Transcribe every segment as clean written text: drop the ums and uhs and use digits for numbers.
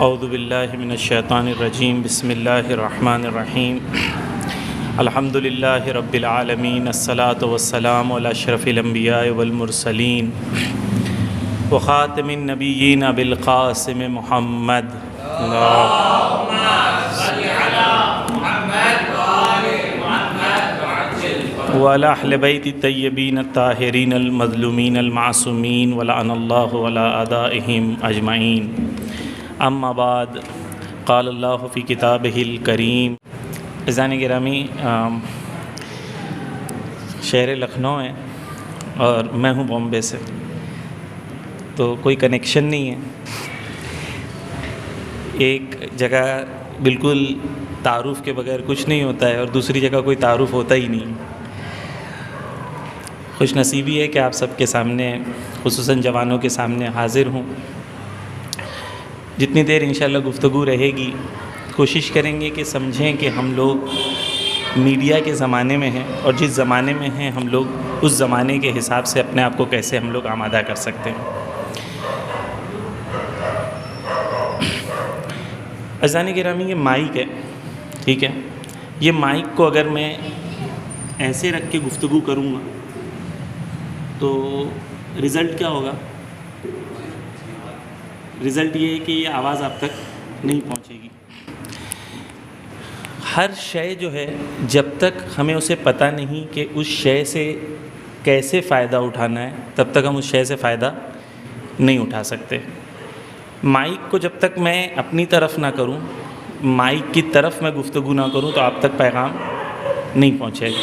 اعوذ باللہ من الشیطان الرجیم بسم اللہ الرحمن الرحیم الحمد للہ رب العالمین الصلاۃ والسلام علی اشرف الانبیاء والمرسلین وخاتم النبیین ابی القاسم محمد وعلی اہل بیت الطیبین الطاہرین المظلومین المعصومین ولعن اللہ علی اعدائہم اجمعین. اما بعد قال اللہ فی کتابہ الکریم. عزیزان گرامی، شہر لکھنؤ ہے اور میں ہوں بامبے سے، تو کوئی کنیکشن نہیں ہے. ایک جگہ بالکل تعارف کے بغیر کچھ نہیں ہوتا ہے اور دوسری جگہ کوئی تعارف ہوتا ہی نہیں. خوش نصیبی ہے کہ آپ سب کے سامنے، خصوصاً جوانوں کے سامنے حاضر ہوں. جتنی دیر انشاءاللہ گفتگو رہے گی کوشش کریں گے کہ سمجھیں کہ ہم لوگ میڈیا کے زمانے میں ہیں، اور جس زمانے میں ہیں ہم لوگ اس زمانے کے حساب سے اپنے آپ کو کیسے ہم لوگ آمادہ کر سکتے ہیں. عزیزان گرامی، یہ مائک ہے، ٹھیک ہے. یہ مائک کو اگر میں ایسے رکھ کے گفتگو کروں گا تو رزلٹ کیا ہوگا؟ رزلٹ یہ ہے کہ یہ آواز آپ تک نہیں پہنچے گی. ہر شے جو ہے، جب تک ہمیں اسے پتہ نہیں کہ اس شے سے کیسے فائدہ اٹھانا ہے، تب تک ہم اس شے سے فائدہ نہیں اٹھا سکتے. مائک کو جب تک میں اپنی طرف نہ کروں، مائک کی طرف میں گفتگو نہ کروں، تو آپ تک پیغام نہیں پہنچے گا.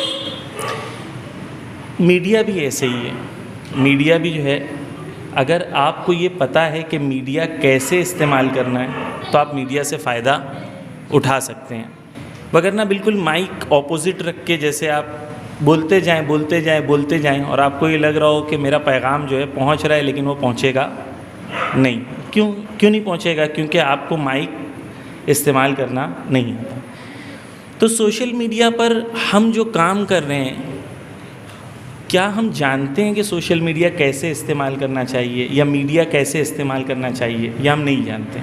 میڈیا بھی ایسے ہی ہے. میڈیا بھی جو ہے، اگر آپ کو یہ پتہ ہے کہ میڈیا کیسے استعمال کرنا ہے تو آپ میڈیا سے فائدہ اٹھا سکتے ہیں. وگرنہ بالکل مائک اپوزٹ رکھ کے جیسے آپ بولتے جائیں اور آپ کو یہ لگ رہا ہو کہ میرا پیغام جو ہے پہنچ رہا ہے، لیکن وہ پہنچے گا نہیں. کیوں نہیں پہنچے گا؟ کیونکہ آپ کو مائک استعمال کرنا نہیں آتا. تو سوشل میڈیا پر ہم جو کام کر رہے ہیں، کیا ہم جانتے ہیں کہ سوشل میڈیا کیسے استعمال کرنا چاہیے، یا میڈیا کیسے استعمال کرنا چاہیے، یا ہم نہیں جانتے؟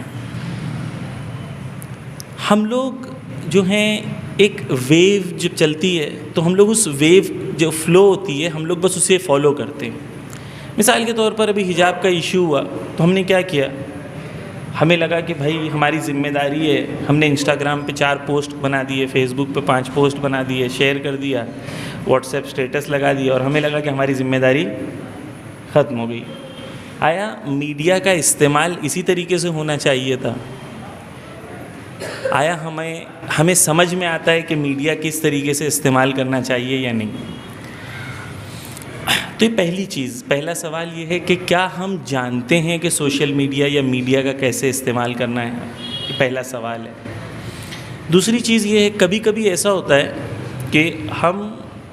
ہم لوگ جو ہیں، ایک ویو جب چلتی ہے تو ہم لوگ اس ویو جو فلو ہوتی ہے، ہم لوگ بس اسے فالو کرتے ہیں. مثال کے طور پر ابھی حجاب کا ایشو ہوا تو ہم نے کیا کیا؟ ہمیں لگا کہ بھائی ہماری ذمہ داری ہے. ہم نے انسٹاگرام پہ 4 پوسٹ بنا دیے، فیس بک پہ 5 پوسٹ بنا دیے، شیئر کر دیا، واٹس ایپ اسٹیٹس لگا دیا، اور ہمیں لگا کہ ہماری ذمہ داری ختم ہو گئی. آیا میڈیا کا استعمال اسی طریقے سے ہونا چاہیے تھا؟ آیا ہمیں سمجھ میں آتا ہے کہ میڈیا کس طریقے سے استعمال کرنا چاہیے یا نہیں؟ تو یہ پہلا سوال یہ ہے کہ کیا ہم جانتے ہیں کہ سوشل میڈیا یا میڈیا کا کیسے استعمال کرنا ہے؟ یہ پہلا سوال ہے. دوسری چیز یہ ہے، کبھی کبھی ایسا ہوتا ہے کہ ہم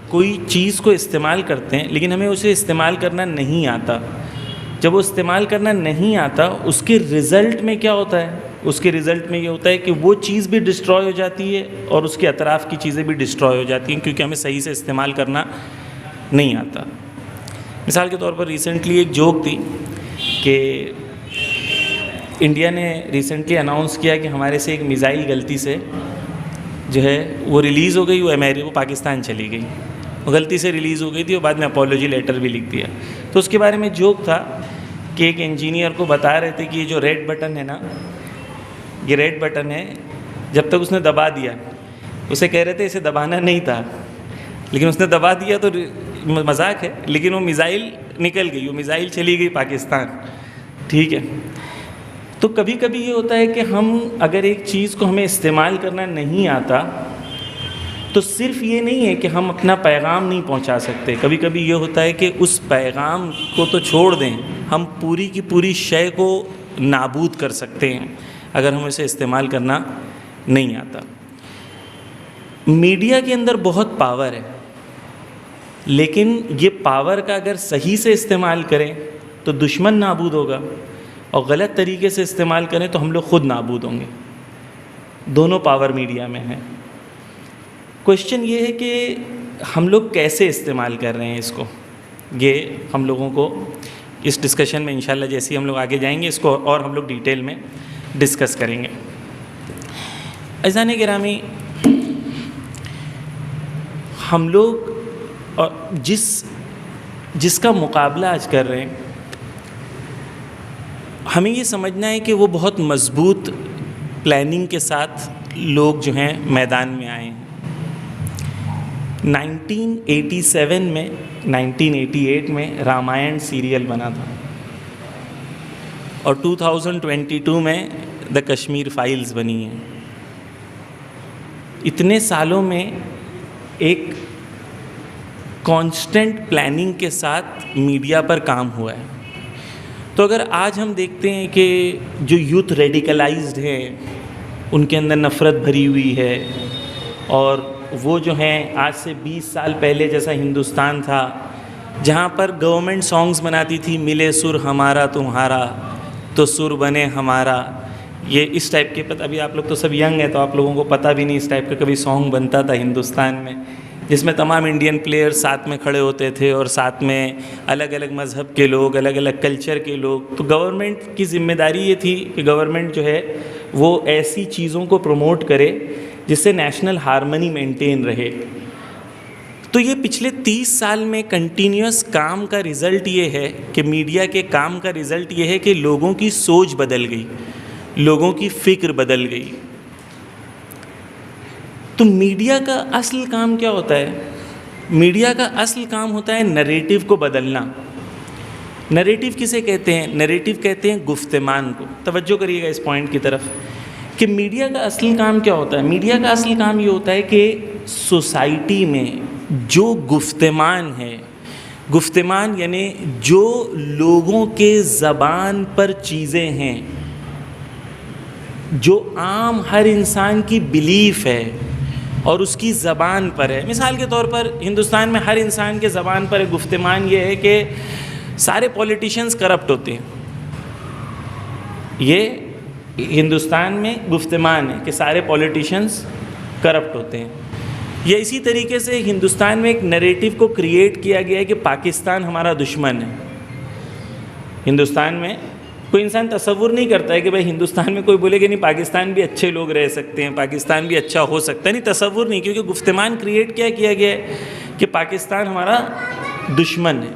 کوئی چیز کو استعمال کرتے ہیں لیکن ہمیں اسے استعمال کرنا نہیں آتا. جب وہ استعمال کرنا نہیں آتا، اس کے رزلٹ میں کیا ہوتا ہے؟ اس کے رزلٹ میں یہ ہوتا ہے کہ وہ چیز بھی ڈسٹروائے ہو جاتی ہے اور اس کے اطراف کی چیزیں بھی ڈسٹروائے ہو جاتی ہیں، کیونکہ ہمیں صحیح سے استعمال کرنا نہیں آتا. مثال کے طور پر ریسنٹلی ایک جوک تھی کہ انڈیا نے ریسنٹلی اناؤنس کیا کہ ہمارے سے ایک میزائل غلطی سے جو ہے وہ ریلیز ہو گئی، وہ پاکستان چلی گئی. وہ غلطی سے ریلیز ہو گئی تھی، اور بعد میں اپولوجی لیٹر بھی لکھ دیا. تو اس کے بارے میں جوک تھا کہ ایک انجینئر کو بتا رہے تھے کہ یہ جو ریڈ بٹن ہے نا، یہ ریڈ بٹن ہے، جب تک اس نے دبا دیا، اسے کہہ رہے تھے اسے دبانا نہیں تھا، لیکن اس نے دبا دیا تو مذاق ہے، لیکن وہ میزائل نکل گئی، وہ میزائل چلی گئی پاکستان. ٹھیک ہے. تو کبھی کبھی یہ ہوتا ہے کہ ہم اگر ایک چیز کو ہمیں استعمال کرنا نہیں آتا تو صرف یہ نہیں ہے کہ ہم اپنا پیغام نہیں پہنچا سکتے. کبھی کبھی یہ ہوتا ہے کہ اس پیغام کو تو چھوڑ دیں، ہم پوری کی پوری شے کو نابود کر سکتے ہیں اگر ہم اسے استعمال کرنا نہیں آتا. میڈیا کے اندر بہت پاور ہے، لیکن یہ پاور کا اگر صحیح سے استعمال کریں تو دشمن نابود ہوگا، اور غلط طریقے سے استعمال کریں تو ہم لوگ خود نابود ہوں گے. دونوں پاور میڈیا میں ہیں. کوشچن یہ ہے کہ ہم لوگ کیسے استعمال کر رہے ہیں اس کو. یہ ہم لوگوں کو اس ڈسکشن میں انشاءاللہ جیسے ہی ہم لوگ آگے جائیں گے اس کو اور ہم لوگ ڈیٹیل میں ڈسکس کریں گے۔ عزیزان گرامی، ہم لوگ جس کا مقابلہ آج کر رہے ہیں، ہمیں یہ سمجھنا ہے کہ وہ بہت مضبوط پلاننگ کے ساتھ لوگ جو ہیں میدان میں آئے ہیں۔ 1987 میں 1988 میں رامائن سیریل بنا تھا اور 2022 میں دا کشمیر فائلز بنی ہیں۔ اتنے سالوں میں ایک کانسٹنٹ پلاننگ کے ساتھ میڈیا پر کام ہوا ہے۔ تو اگر آج ہم دیکھتے ہیں کہ جو یوتھ ریڈیکلائزڈ ہیں ان کے اندر نفرت بھری ہوئی ہے، اور وہ جو ہیں آج سے 20 سال پہلے جیسا ہندوستان تھا جہاں پر گورنمنٹ سانگز بناتی تھی، ملے سر ہمارا تمہارا تو سر بنے ہمارا، یہ اس ٹائپ کے، ابھی آپ لوگ تو سب ینگ ہیں تو آپ لوگوں کو پتہ بھی نہیں اس ٹائپ کا کبھی سانگ بنتا تھا ہندوستان میں، جس میں تمام انڈین پلیئر ساتھ میں کھڑے ہوتے تھے اور ساتھ میں الگ الگ مذہب کے لوگ، الگ الگ کلچر کے لوگ۔ تو گورنمنٹ کی ذمہ داری یہ تھی کہ گورنمنٹ جو ہے وہ ایسی چیزوں کو پروموٹ کرے جس سے نیشنل ہارمنی مینٹین رہے۔ تو یہ پچھلے 30 سال میں کنٹینیوس کام کا رزلٹ یہ ہے کہ میڈیا کے کام کا رزلٹ یہ ہے کہ لوگوں کی سوچ بدل گئی، لوگوں کی فکر بدل گئی۔ تو میڈیا کا اصل کام کیا ہوتا ہے؟ میڈیا کا اصل کام ہوتا ہے نریٹو کو بدلنا۔ نریٹو کسے کہتے ہیں؟ نریٹو کہتے ہیں گفتمان کو۔ توجہ کریے گا اس پوائنٹ کی طرف کہ میڈیا کا اصل کام کیا ہوتا ہے۔ میڈیا کا اصل کام یہ ہوتا ہے کہ سوسائٹی میں جو گفتمان ہے، گفتمان یعنی جو لوگوں کے زبان پر چیزیں ہیں، جو عام ہر انسان کی بلیف ہے اور اس کی زبان پر ہے۔ مثال کے طور پر ہندوستان میں ہر انسان کے زبان پر گفتمان یہ ہے کہ سارے پولیٹیشنز کرپٹ ہوتے ہیں۔ یہ ہندوستان میں گفتمان ہے کہ سارے پولیٹیشنز کرپٹ ہوتے ہیں۔ یا اسی طریقے سے ہندوستان میں ایک نریٹو کو کریٹ کیا گیا ہے کہ پاکستان ہمارا دشمن ہے۔ ہندوستان میں کوئی انسان تصور نہیں کرتا ہے کہ بھائی ہندوستان میں کوئی بولے کہ نہیں پاکستان بھی اچھے لوگ رہ سکتے ہیں، پاکستان بھی اچھا ہو سکتا ہے، نہیں، تصور نہیں، کیونکہ گفتمان کریٹ کیا گیا ہے کہ پاکستان ہمارا دشمن ہے۔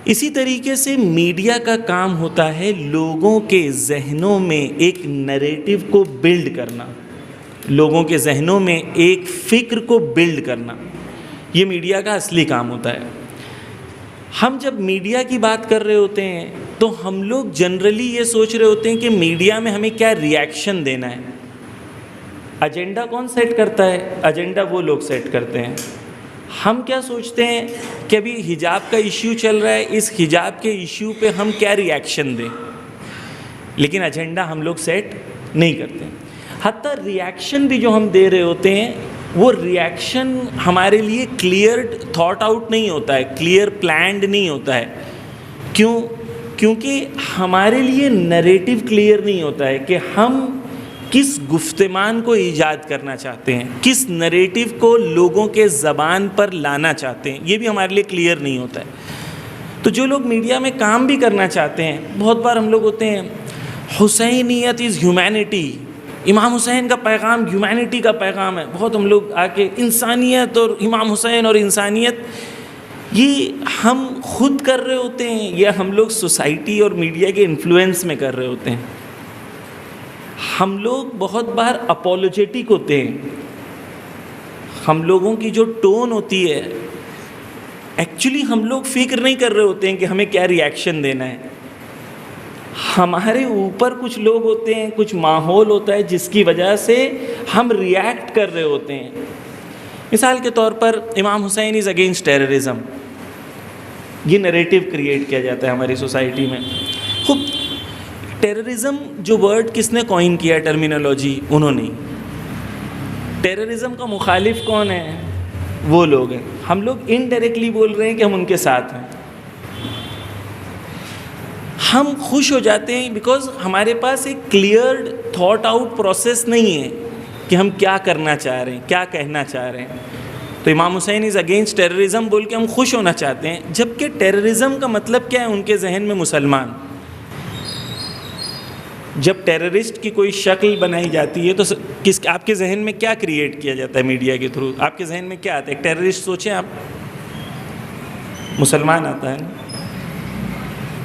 اسی طریقے سے میڈیا کا کام ہوتا ہے لوگوں کے ذہنوں میں ایک نریٹو کو بلڈ کرنا، لوگوں کے ذہنوں میں ایک فکر کو بلڈ کرنا، یہ میڈیا کا اصلی کام ہوتا ہے۔ ہم جب میڈیا کی بات کر رہے ہوتے ہیں تو ہم لوگ جنرلی یہ سوچ رہے ہوتے ہیں کہ میڈیا میں ہمیں کیا ریاکشن دینا ہے۔ ایجنڈا کون سیٹ کرتا ہے؟ ایجنڈا وہ لوگ سیٹ کرتے ہیں۔ ہم کیا سوچتے ہیں کہ ابھی حجاب کا ایشو چل رہا ہے، اس حجاب کے ایشو پہ ہم کیا ریاکشن دیں، لیکن ایجنڈا ہم لوگ سیٹ نہیں کرتے۔ حتیٰ ریاکشن بھی جو ہم دے رہے ہوتے ہیں وہ ریاکشن ہمارے لیے کلیئر تھاٹ آؤٹ نہیں ہوتا ہے، کلیئر پلانڈ نہیں ہوتا ہے۔ کیوں؟ کیونکہ ہمارے لیے نریٹو کلیئر نہیں ہوتا ہے کہ ہم کس گفتمان کو ایجاد کرنا چاہتے ہیں، کس نریٹو کو لوگوں کے زبان پر لانا چاہتے ہیں، یہ بھی ہمارے لیے کلیئر نہیں ہوتا ہے۔ تو جو لوگ میڈیا میں کام بھی کرنا چاہتے ہیں، بہت بار ہم لوگ ہوتے ہیں حسینیت از ہیومینٹی، امام حسین کا پیغام ہیومینٹی کا پیغام ہے، بہت ہم لوگ آ کے انسانیت اور امام حسین اور انسانیت، یہ ہم خود کر رہے ہوتے ہیں یا ہم لوگ سوسائٹی اور میڈیا کے انفلوئنس میں کر رہے ہوتے ہیں۔ ہم لوگ بہت بار اپولوجیٹک ہوتے ہیں، ہم لوگوں کی جو ٹون ہوتی ہے ایکچولی ہم لوگ فکر نہیں کر رہے ہوتے ہیں کہ ہمیں کیا ریاکشن دینا ہے۔ ہمارے اوپر کچھ لوگ ہوتے ہیں، کچھ ماحول ہوتا ہے جس کی وجہ سے ہم ریاکٹ کر رہے ہوتے ہیں۔ مثال کے طور پر امام حسین از اگینسٹ ٹیررزم، یہ نریٹو کریٹ کیا جاتا ہے ہماری سوسائٹی میں۔ خوب ٹیررزم جو ورڈ کس نے کوائن کیا ٹرمینالوجی؟ انہوں نے۔ ٹیررزم کا مخالف کون ہے؟ وہ لوگ ہیں۔ ہم لوگ انڈائریکٹلی بول رہے ہیں کہ ہم ان کے ساتھ ہیں۔ ہم خوش ہو جاتے ہیں بیکاز ہمارے پاس ایک کلیئر تھاٹ آؤٹ پروسیس نہیں ہے کہ ہم کیا کرنا چاہ رہے ہیں، کیا کہنا چاہ رہے ہیں۔ تو امام حسین از اگینسٹ ٹیررزم بول کے ہم خوش ہونا چاہتے ہیں، جبکہ ٹیررزم کا مطلب کیا ہے ان کے ذہن میں؟ مسلمان۔ جب ٹیررسٹ کی کوئی شکل بنائی جاتی ہے تو آپ کے ذہن میں کیا کریٹ کیا جاتا ہے میڈیا کے تھرو؟ آپ کے ذہن میں کیا آتا ہے؟ ایک ٹیررسٹ سوچیں آپ، مسلمان آتا ہے نا.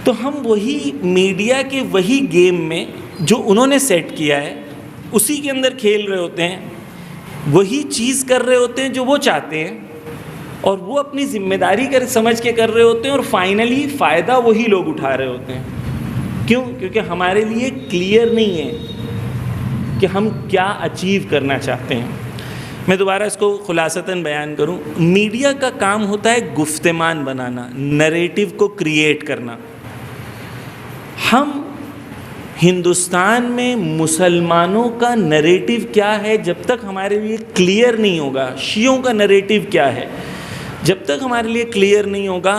تو ہم وہی میڈیا کے وہی گیم میں جو انہوں نے سیٹ کیا ہے اسی کے اندر کھیل رہے ہوتے ہیں، وہی چیز کر رہے ہوتے ہیں جو وہ چاہتے ہیں، اور وہ اپنی ذمہ داری سمجھ کے کر رہے ہوتے ہیں، اور فائنلی فائدہ وہی لوگ اٹھا رہے ہوتے ہیں. کیوں؟ کیونکہ ہمارے لیے کلیئر نہیں ہے کہ ہم کیا اچیو کرنا چاہتے ہیں. میں دوبارہ اس کو خلاصتاً بیان کروں. میڈیا کا کام ہوتا ہے گفتمان بنانا، نریٹو کو کریٹ کرنا. ہم ہندوستان میں مسلمانوں کا نریٹو کیا ہے جب تک ہمارے لیے کلیئر نہیں ہوگا، شیعوں کا نریٹو کیا ہے جب تک ہمارے لیے کلیئر نہیں ہوگا،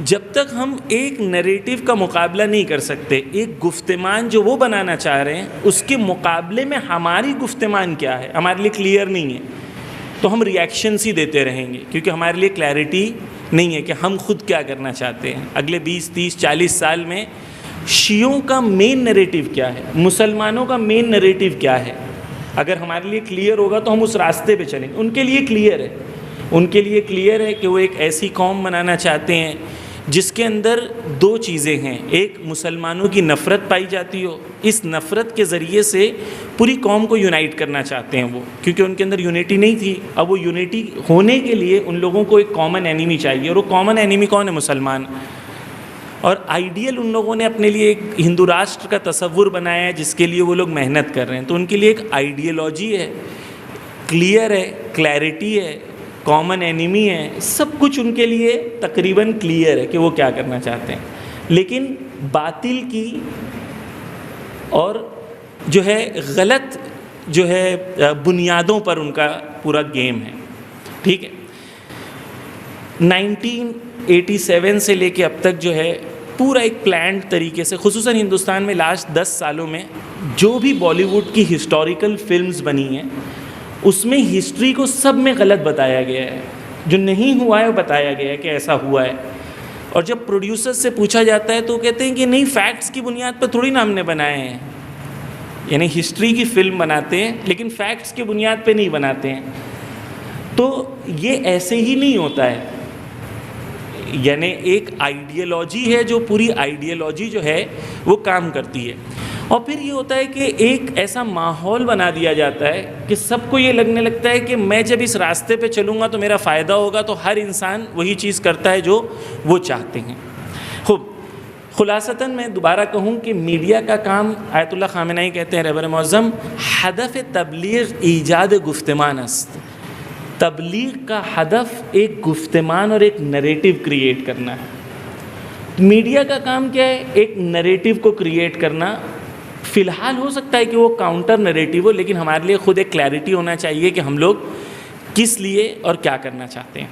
جب تک ہم ایک نریٹو کا مقابلہ نہیں کر سکتے. ایک گفتمان جو وہ بنانا چاہ رہے ہیں اس کے مقابلے میں ہماری گفتمان کیا ہے ہمارے لیے کلیئر نہیں ہے، تو ہم ریئیکشنز ہی دیتے رہیں گے، کیونکہ ہمارے لیے کلیئرٹی نہیں ہے کہ ہم خود کیا کرنا چاہتے ہیں. اگلے 20 30 40 سال میں شیعوں کا مین نریٹو کیا ہے، مسلمانوں کا مین نریٹو کیا ہے، اگر ہمارے لیے کلیئر ہوگا تو ہم اس راستے پہ چلیں گے. ان کے لیے کلیئر ہے، ان کے لیے کلیئر ہے کہ وہ ایک ایسی قوم بنانا چاہتے ہیں جس کے اندر دو چیزیں ہیں. ایک، مسلمانوں کی نفرت پائی جاتی ہو، اس نفرت کے ذریعے سے پوری قوم کو یونائٹ کرنا چاہتے ہیں وہ، کیونکہ ان کے اندر یونٹی نہیں تھی. اب وہ یونٹی ہونے کے لیے ان لوگوں کو ایک کامن اینیمی چاہیے، اور وہ کامن اینیمی کون ہے؟ مسلمان. اور آئیڈیل ان لوگوں نے اپنے لیے ایک ہندو راشٹر کا تصور بنایا ہے جس کے لیے وہ لوگ محنت کر رہے ہیں. تو ان کے لیے ایک آئیڈیالوجی ہے، کلیئر ہے، کلیئرٹی ہے، کامن اینیمی ہے، سب کچھ ان کے لیے تقریباً کلیئر ہے کہ وہ کیا کرنا چاہتے ہیں. لیکن باطل کی اور جو ہے غلط جو ہے بنیادوں پر ان کا پورا گیم ہے. ٹھیک ہے. 1987 سے لے کے اب تک جو ہے پورا ایک پلانڈ طریقے سے، خصوصاً ہندوستان میں لاسٹ 10 سالوں میں جو بھی بالی ووڈ کی ہسٹوریکل فلمز بنی ہیں اس میں ہسٹری کو سب میں غلط بتایا گیا ہے. جو نہیں ہوا ہے وہ بتایا گیا ہے کہ ایسا ہوا ہے. اور جب پروڈیوسر سے پوچھا جاتا ہے تو وہ کہتے ہیں کہ نہیں، فیکٹس کی بنیاد پر تھوڑی نا ہم نے بنائے ہیں. یعنی ہسٹری کی فلم بناتے ہیں لیکن فیکٹس کی بنیاد پہ نہیں بناتے ہیں. تو یہ ایسے ہی نہیں ہوتا ہے. یعنی ایک آئیڈیالوجی ہے جو پوری آئیڈیالوجی جو ہے وہ کام کرتی ہے. اور پھر یہ ہوتا ہے کہ ایک ایسا ماحول بنا دیا جاتا ہے کہ سب کو یہ لگنے لگتا ہے کہ میں جب اس راستے پہ چلوں گا تو میرا فائدہ ہوگا، تو ہر انسان وہی چیز کرتا ہے جو وہ چاہتے ہیں. خوب، خلاصتاً میں دوبارہ کہوں کہ میڈیا کا کام، آیت اللہ خامنہ ای کہتے ہیں رہبر معظم، ہدف تبلیغ ایجاد گفتمان است. تبلیغ کا ہدف ایک گفتمان اور ایک نریٹو کریٹ کرنا ہے. میڈیا کا کام کیا ہے؟ ایک نریٹو کو کریٹ کرنا. فی الحال ہو سکتا ہے کہ وہ کاؤنٹر نریٹو ہو، لیکن ہمارے لیے خود ایک کلیئرٹی ہونا چاہیے کہ ہم لوگ کس لیے اور کیا کرنا چاہتے ہیں.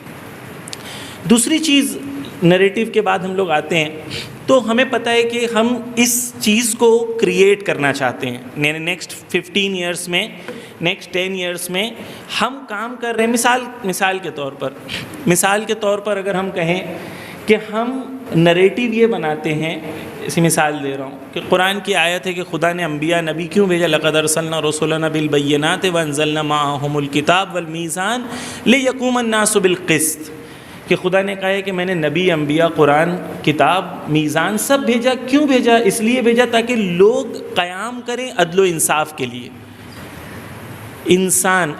دوسری چیز، نریٹو کے بعد ہم لوگ آتے ہیں تو ہمیں پتہ ہے کہ ہم اس چیز کو کریٹ کرنا چاہتے ہیں. نیکسٹ 15 ایئرس میں، نیکسٹ 10 ایئرس میں ہم کام کر رہے ہیں. مثال کے طور پر اگر ہم کہیں کہ ہم نریٹو یہ بناتے ہیں، اسی مثال دے رہا ہوں کہ قرآن کی آیت ہے کہ خدا نے انبیاء نبی کیوں بھیجا؟ لقد ارسلنا رسلنا بالبینات وانزلنا معهم الکتاب والمیزان لیقوم الناس بالقسط. کہ خدا نے کہا ہے کہ میں نے نبی، انبیاء، قرآن، کتاب، میزان سب بھیجا. کیوں بھیجا؟ اس لیے بھیجا تاکہ لوگ قیام کریں عدل و انصاف کے لیے. انسان،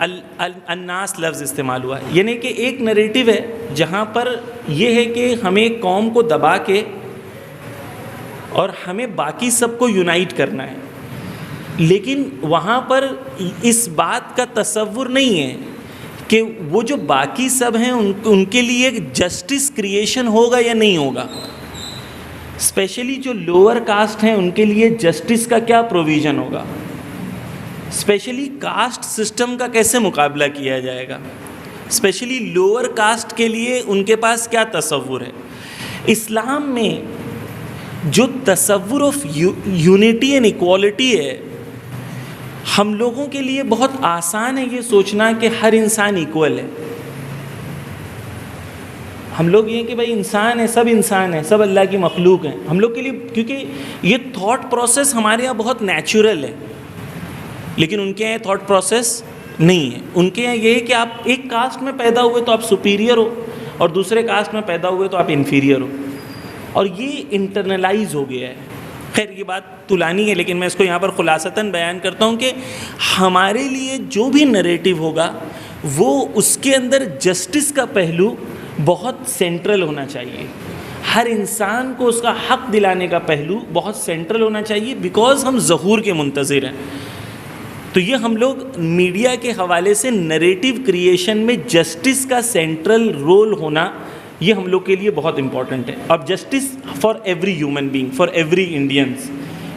الناس لفظ استعمال ہوا ہے، یعنی کہ ایک نریٹو ہے جہاں پر یہ ہے کہ ہمیں قوم کو دبا کے اور ہمیں باقی سب کو یونائٹ کرنا ہے. لیکن وہاں پر اس بات کا تصور نہیں ہے کہ وہ جو باقی سب ہیں ان کے لیے جسٹس کریشن ہوگا یا نہیں ہوگا. اسپیشلی جو لوور کاسٹ ہیں ان کے لیے جسٹس کا کیا پروویژن ہوگا، اسپیشلی کاسٹ سسٹم کا کیسے مقابلہ کیا جائے گا، اسپیشلی لوور کاسٹ کے لیے ان کے پاس کیا تصور ہے. اسلام میں جو تصور آف یونٹی اینڈ ایکوالٹی ہے، ہم لوگوں کے لیے بہت آسان ہے یہ سوچنا کہ ہر انسان ایکول ہے. ہم لوگ یہ کہ بھائی انسان ہے، سب اللہ کی مخلوق ہیں. ہم لوگ کے لیے کیونکہ یہ تھاٹ پروسیس ہمارے یہاں بہت نیچرل ہے، لیکن ان کے یہاں تھاٹ پروسیس نہیں ہے. ان کے یہاں یہ ہے کہ آپ ایک کاسٹ میں پیدا ہوئے تو آپ سپیریئر ہو، اور دوسرے کاسٹ میں پیدا ہوئے تو آپ انفیریئر ہو، اور یہ انٹرنلائز ہو گیا ہے. خیر یہ بات طولانی ہے، لیکن میں اس کو یہاں پر خلاصتاً بیان کرتا ہوں کہ ہمارے لیے جو بھی نریٹو ہوگا وہ اس کے اندر جسٹس کا پہلو بہت سینٹرل ہونا چاہیے. ہر انسان کو اس کا حق دلانے کا پہلو بہت سینٹرل ہونا چاہیے، بیکاز ہم ظہور کے منتظر ہیں. تو یہ ہم لوگ میڈیا کے حوالے سے نریٹو کریشن میں جسٹس کا سینٹرل رول ہونا یہ ہم لوگ کے لیے بہت امپورٹنٹ ہے. اب justice for every human being, for every Indians,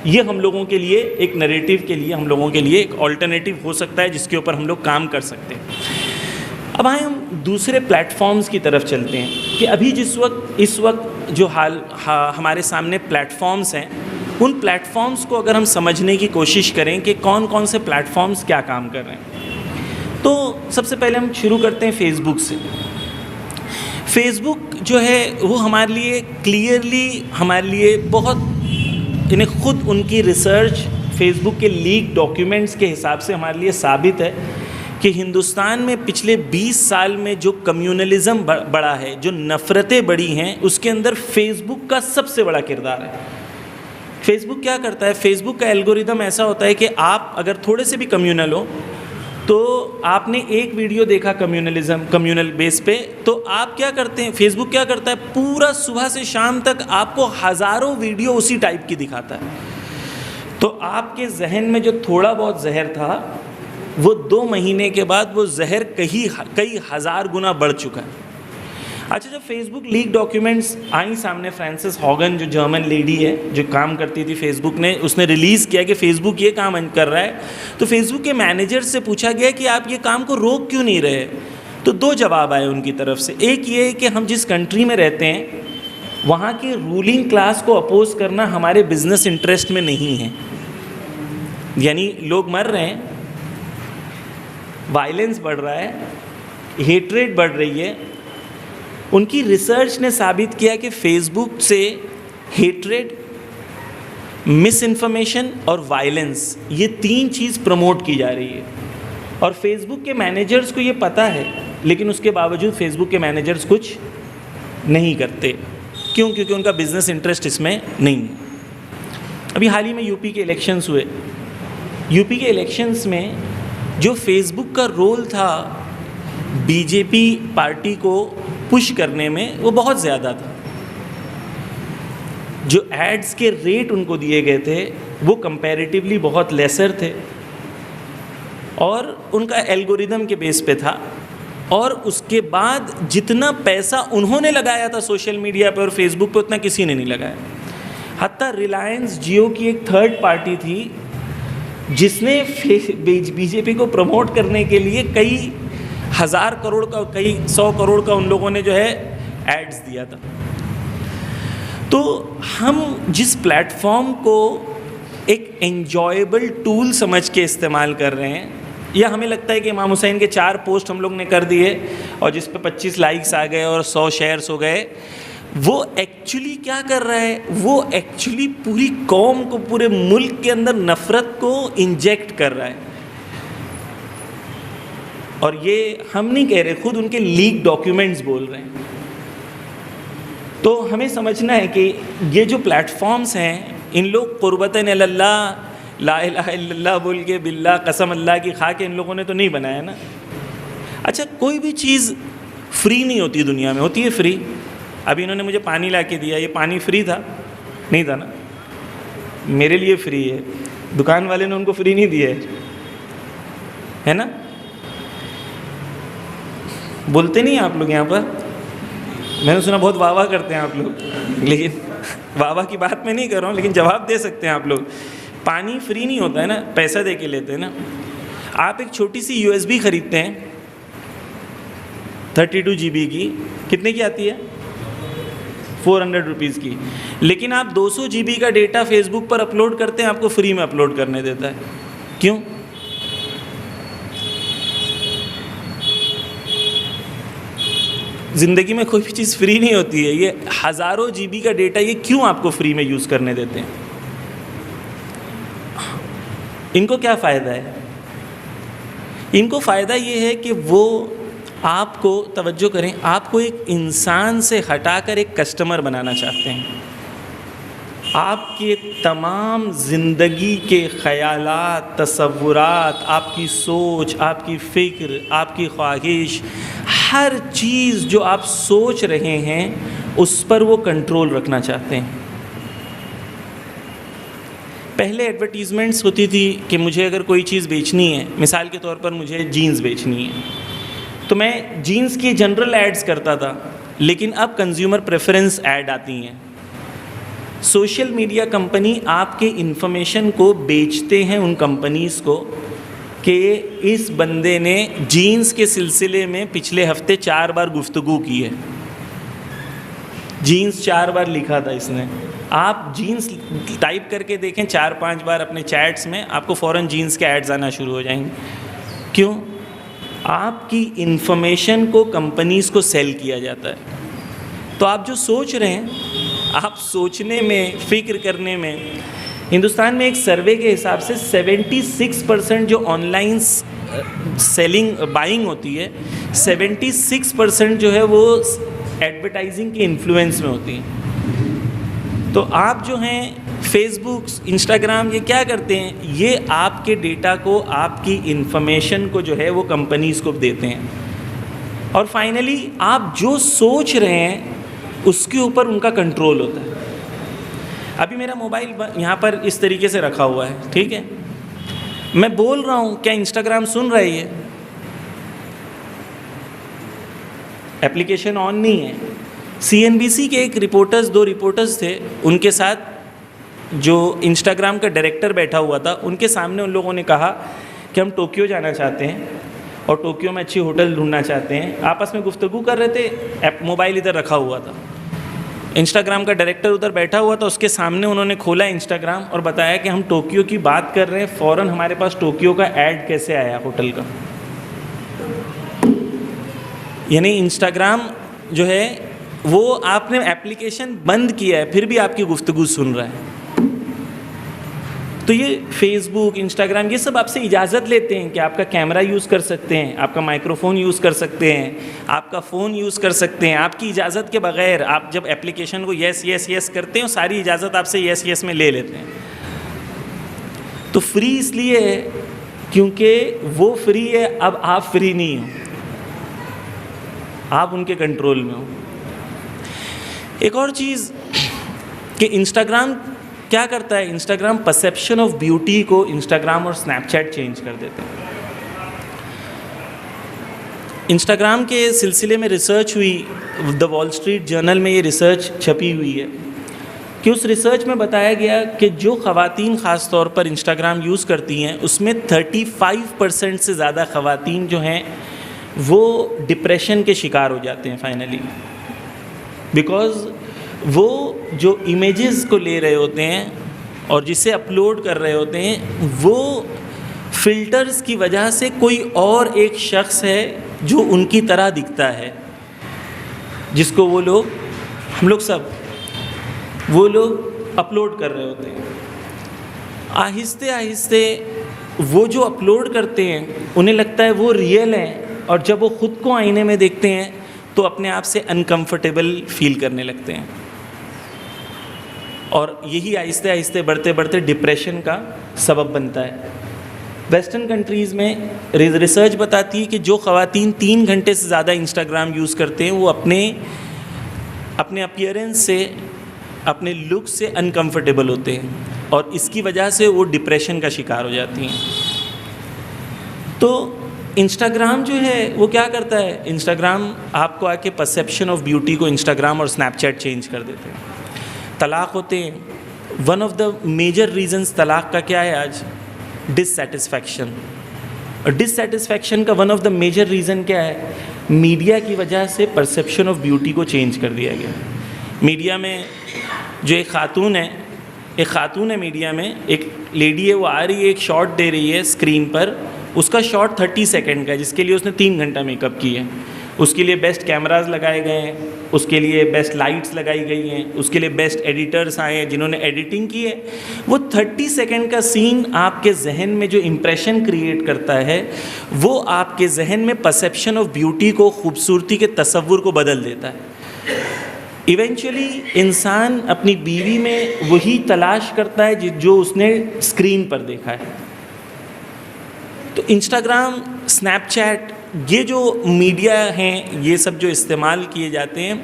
یہ ہم لوگوں کے لیے ایک نریٹو کے لیے ہم لوگوں کے لیے ایک آلٹرنیٹیو ہو سکتا ہے جس کے اوپر ہم لوگ کام کر سکتے ہیں. اب آئیں ہم دوسرے پلیٹ فارمز کی طرف چلتے ہیں کہ ابھی اس وقت جو ہمارے سامنے پلیٹ فارمز ہیں، ان پلیٹ فارمز کو اگر ہم سمجھنے کی کوشش کریں کہ کون کون سے پلیٹ فارمز کیا کام کر رہے ہیں، تو سب سے پہلے ہم شروع کرتے ہیں فیس بک سے. فیس بک جو ہے وہ ہمارے لیے کلیئرلی ہمارے لیے بہت یعنی خود ان کی ریسرچ فیس بک کے لیک ڈاکیومنٹس کے حساب سے ہمارے لیے ثابت ہے کہ ہندوستان میں پچھلے 20 سال میں جو کمیونلزم بڑھا ہے، جو نفرتیں بڑھی ہیں، اس کے اندر فیس بک کا سب سے بڑا کردار ہے. فیس بک کیا کرتا ہے؟ فیس بک کا الگوریدم ایسا ہوتا ہے کہ آپ اگر تھوڑے سے بھی کمیونل ہو تو آپ نے ایک ویڈیو دیکھا کمیونل بیس پہ، تو آپ کیا کرتے ہیں، فیس بک کیا کرتا ہے، پورا صبح سے شام تک آپ کو ہزاروں ویڈیو اسی ٹائپ کی دکھاتا ہے. تو آپ کے ذہن میں جو تھوڑا بہت زہر تھا وہ 2 مہینے کے بعد وہ زہر کئی ہزار گنا بڑھ چکا ہے. اچھا جب فیس بک لیک ڈاکیومنٹس آئیں سامنے، فرانسس ہاگن جو جرمن لیڈی ہے جو کام کرتی تھی فیس بک نے، اس نے ریلیز کیا کہ فیس بک یہ کام کر رہا ہے. تو فیس بک کے مینیجر سے پوچھا گیا کہ آپ یہ کام کو روک کیوں نہیں رہے؟ تو 2 جواب آئے ان کی طرف سے. ایک یہ کہ ہم جس کنٹری میں رہتے ہیں وہاں کی رولنگ کلاس کو اپوز کرنا ہمارے بزنس انٹرسٹ میں نہیں ہے. یعنی لوگ مر رہے ہیں، وائلنس بڑھ رہا ہے، ہیٹریٹ بڑھ رہی ہے. ان کی ریسرچ نے ثابت کیا کہ فیس بک سے ہیٹریٹ، مس انفارمیشن اور وائلنس، یہ 3 چیز پروموٹ کی جا رہی ہے. اور فیس بک کے مینیجرز کو یہ پتہ ہے، لیکن اس کے باوجود فیس بک کے مینیجرز کچھ نہیں کرتے. کیوں؟ کیونکہ ان کا بزنس انٹرسٹ اس میں نہیں ہے. ابھی حال ہی میں یو پی کے الیکشنز ہوئے. یو پی کے الیکشنز میں جو فیس بک کا رول تھا بی جے پی پارٹی کو پش کرنے میں، وہ بہت زیادہ تھا. جو ایڈز کے ریٹ ان کو دیے گئے تھے وہ کمپیریٹیولی بہت لیسر تھے، اور ان کا الگوریدم کے بیس پہ تھا. اور اس کے بعد جتنا پیسہ انہوں نے لگایا تھا سوشل میڈیا پہ اور فیس بک پہ، اتنا کسی نے نہیں لگایا. حتیٰ ریلائنس جیو کی ایک تھرڈ پارٹی تھی جس نے بی جے پی کو پروموٹ کرنے کے لیے کئی ہزار کروڑ کا، کئی 100 کروڑ کا ان لوگوں نے جو ہے ایڈز دیا تھا. تو ہم جس پلیٹ فارم کو ایک انجوائبل ٹول سمجھ کے استعمال کر رہے ہیں، یا ہمیں لگتا ہے کہ امام حسین کے 4 پوسٹ ہم لوگ نے کر دیے اور جس پہ 25 لائکس آ گئے اور 100 شیئرس ہو گئے، وہ ایکچولی کیا کر رہا ہے؟ وہ ایکچولی پوری قوم کو، پورے ملک کے اندر نفرت کو انجیکٹ کر رہا ہے. اور یہ ہم نہیں کہہ رہے، خود ان کے لیک ڈاکیومنٹس بول رہے ہیں. تو ہمیں سمجھنا ہے کہ یہ جو پلیٹ فارمز ہیں، ان لوگ قربتاً اللہ، لا الہ الا اللہ بول کے، باللہ قسم اللہ کی کھا کے ان لوگوں نے تو نہیں بنایا نا. اچھا کوئی بھی چیز فری نہیں ہوتی دنیا میں، ہوتی ہے فری. ابھی انہوں نے مجھے پانی لا کے دیا، یہ پانی فری تھا؟ نہیں تھا نا. میرے لیے فری ہے، دکان والے نے ان کو فری نہیں دیا ہے نا. بولتے نہیں آپ لوگ یہاں پر، میں نے سنا بہت واہ واہ کرتے ہیں آپ لوگ، لیکن واہ واہ کی بات میں نہیں کر رہا ہوں، لیکن جواب دے سکتے ہیں آپ لوگ. پانی فری نہیں ہوتا ہے نا، پیسہ دے کے لیتے ہیں نا. آپ ایک چھوٹی سی یو ایس بی خریدتے ہیں 32 GB کی، کتنے کی آتی ہے؟ 400 روپیز کی. لیکن آپ 200 GB کا ڈیٹا فیس بک پر اپلوڈ کرتے ہیں، آپ کو فری میں اپلوڈ کرنے دیتا ہے. کیوں؟ زندگی میں کوئی بھی چیز فری نہیں ہوتی ہے. یہ ہزاروں جی بی کا ڈیٹا یہ کیوں آپ کو فری میں یوز کرنے دیتے ہیں؟ ان کو کیا فائدہ ہے؟ ان کو فائدہ یہ ہے کہ وہ آپ کو، توجہ کریں، آپ کو ایک انسان سے ہٹا کر ایک کسٹمر بنانا چاہتے ہیں. آپ کے تمام زندگی کے خیالات، تصورات، آپ کی سوچ، آپ کی فکر، آپ کی خواہش، ہر چیز جو آپ سوچ رہے ہیں اس پر وہ کنٹرول رکھنا چاہتے ہیں. پہلے ایڈورٹیزمنٹس ہوتی تھی کہ مجھے اگر کوئی چیز بیچنی ہے، مثال کے طور پر مجھے جینز بیچنی ہے، تو میں جینز کی جنرل ایڈز کرتا تھا. لیکن اب کنزیومر پریفرنس ایڈ آتی ہیں. سوشل میڈیا کمپنی آپ کے انفارمیشن کو بیچتے ہیں ان کمپنیز کو کہ اس بندے نے جینز کے سلسلے میں پچھلے ہفتے 4 بار گفتگو کی ہے، جینز 4 بار لکھا تھا اس نے. آپ جینز ٹائپ کر کے دیکھیں 4-5 بار اپنے چیٹس میں، آپ کو فوراً جینز کے ایڈز آنا شروع ہو جائیں گے. کیوں؟ آپ کی انفارمیشن کو کمپنیز کو سیل کیا جاتا ہے. تو آپ جو سوچ رہے ہیں، آپ سوچنے میں، فکر کرنے میں، ہندوستان میں ایک سروے کے حساب سے 76% جو آن لائن سیلنگ بائنگ ہوتی ہے، 76% جو ہے وہ ایڈورٹائزنگ کے انفلوئنس میں ہوتی ہیں. تو آپ جو ہیں فیس بک، انسٹاگرام، یہ کیا کرتے ہیں؟ یہ آپ کے ڈیٹا کو، آپ کی انفارمیشن کو جو ہے وہ کمپنیز کو دیتے ہیں. اور فائنلی آپ جو سوچ رہے ہیں اس کے اوپر ان کا کنٹرول ہوتا ہے. ابھی میرا موبائل یہاں پر اس طریقے سے رکھا ہوا ہے، ٹھیک ہے، میں بول رہا ہوں، کیا انسٹاگرام سن رہی ہے؟ ایپلیکیشن آن نہیں ہے. CNBC کے ایک رپورٹرز، 2 رپورٹرز تھے، ان کے ساتھ جو انسٹاگرام کا ڈائریکٹر بیٹھا ہوا تھا، ان کے سامنے ان لوگوں نے کہا کہ ہم ٹوکیو جانا چاہتے ہیں اور ٹوکیو میں اچھی ہوٹل ڈھونڈنا چاہتے ہیں. آپس میں گفتگو کر رہے تھے، موبائل ادھر رکھا ہوا تھا. انسٹاگرام کا ڈائریکٹر ادھر بیٹھا ہوا تھا، اس کے سامنے انہوں نے کھولا انسٹاگرام اور بتایا کہ ہم ٹوکیو کی بات کر رہے ہیں، فوراً ہمارے پاس ٹوکیو کا ایڈ کیسے آیا ہوٹل کا. یعنی انسٹاگرام جو ہے وہ آپ نے ایپلیکیشن بند کیا ہے پھر بھی آپ کی گفتگو سن رہا ہے. تو یہ فیس بک، انسٹاگرام، یہ سب آپ سے اجازت لیتے ہیں کہ آپ کا کیمرہ یوز کر سکتے ہیں، آپ کا مائکرو فون یوز کر سکتے ہیں، آپ کا فون یوز کر سکتے ہیں. آپ کی اجازت کے بغیر آپ جب ایپلیکیشن کو یس یس یس کرتے ہیں، ساری اجازت آپ سے یس یس میں لے لیتے ہیں. تو فری اس لیے ہے کیونکہ وہ فری ہے، اب آپ فری نہیں ہو، آپ ان کے کنٹرول میں ہو. ایک اور چیز کہ انسٹاگرام کیا کرتا ہے، انسٹاگرام پرسیپشن آف بیوٹی کو انسٹاگرام اور اسنیپ چیٹ چینج کر دیتے ہیں. انسٹاگرام کے سلسلے میں ریسرچ ہوئی، دا وال اسٹریٹ جرنل میں یہ ریسرچ چھپی ہوئی ہے کہ اس ریسرچ میں بتایا گیا کہ جو خواتین خاص طور پر انسٹاگرام یوز کرتی ہیں اس میں 35% سے زیادہ خواتین جو ہیں وہ ڈپریشن کے شکار ہو جاتے ہیں فائنلی. بیکاز وہ جو امیجز کو لے رہے ہوتے ہیں اور جسے اپلوڈ کر رہے ہوتے ہیں، وہ فلٹرز کی وجہ سے کوئی اور ایک شخص ہے جو ان کی طرح دکھتا ہے، جس کو وہ لوگ، ہم لوگ سب، وہ لوگ اپلوڈ کر رہے ہوتے ہیں. آہستہ آہستہ وہ جو اپلوڈ کرتے ہیں انہیں لگتا ہے وہ ریئل ہیں، اور جب وہ خود کو آئینے میں دیکھتے ہیں تو اپنے آپ سے انکمفرٹیبل فیل کرنے لگتے ہیں. اور یہی آہستہ آہستہ بڑھتے بڑھتے ڈپریشن کا سبب بنتا ہے. ویسٹرن کنٹریز میں ریسرچ بتاتی ہے کہ جو خواتین 3 گھنٹے سے زیادہ انسٹاگرام یوز کرتے ہیں وہ اپنے اپیئرنس سے، اپنے لک سے انکمفرٹیبل ہوتے ہیں، اور اس کی وجہ سے وہ ڈپریشن کا شکار ہو جاتی ہیں. تو انسٹاگرام جو ہے وہ کیا کرتا ہے، انسٹاگرام آپ کو آ کے پرسیپشن آف بیوٹی کو انسٹاگرام اور اسنیپ چیٹ چینج کر دیتے ہیں. طلاق ہوتے ہیں، one of the major reasons طلاق کا کیا ہے آج؟ Dissatisfaction. اور ڈس سیٹسفیکشن کا one of the major reason کیا ہے؟ میڈیا کی وجہ سے پرسیپشن آف بیوٹی کو چینج کر دیا گیا. میڈیا میں جو ایک خاتون ہے میڈیا میں، ایک لیڈی ہے، وہ آ رہی ہے، ایک شارٹ دے رہی ہے اسکرین پر، اس کا شارٹ 30 سیکنڈ کا ہے جس کے لیے اس نے 3 گھنٹہ میک اپ کی ہے. اس کے لیے بیسٹ کیمراز لگائے گئے ہیں، اس کے لیے بیسٹ لائٹس لگائی گئی ہیں، اس کے لیے بیسٹ ایڈیٹرز آئے ہیں جنہوں نے ایڈیٹنگ کی ہے. وہ 30 سیکنڈ کا سین آپ کے ذہن میں جو امپریشن کریٹ کرتا ہے وہ آپ کے ذہن میں پرسیپشن آف بیوٹی کو، خوبصورتی کے تصور کو بدل دیتا ہے. ایونچولی انسان اپنی بیوی میں وہی تلاش کرتا ہے جو اس نے اسکرین پر دیکھا ہے. تو انسٹاگرام، اسنیپ چیٹ، یہ جو میڈیا ہیں، یہ سب جو استعمال کیے جاتے ہیں،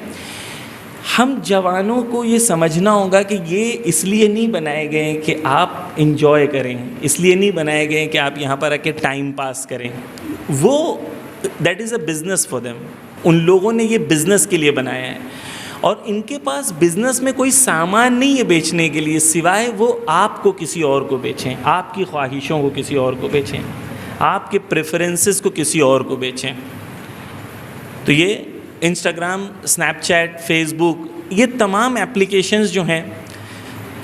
ہم جوانوں کو یہ سمجھنا ہوگا کہ یہ اس لیے نہیں بنائے گئے ہیں کہ آپ انجوائے کریں، اس لیے نہیں بنائے گئے ہیں کہ آپ یہاں پر آ کے ٹائم پاس کریں. وہ that is a business for them. ان لوگوں نے یہ بزنس کے لیے بنایا ہے، اور ان کے پاس بزنس میں کوئی سامان نہیں ہے بیچنے کے لیے سوائے وہ آپ کو کسی اور کو بیچیں، آپ کی خواہشوں کو کسی اور کو بیچیں، آپ کے پریفرنسز کو کسی اور کو بیچیں. تو یہ انسٹاگرام، اسنیپ چیٹ، فیس بک، یہ تمام اپلیکیشنز جو ہیں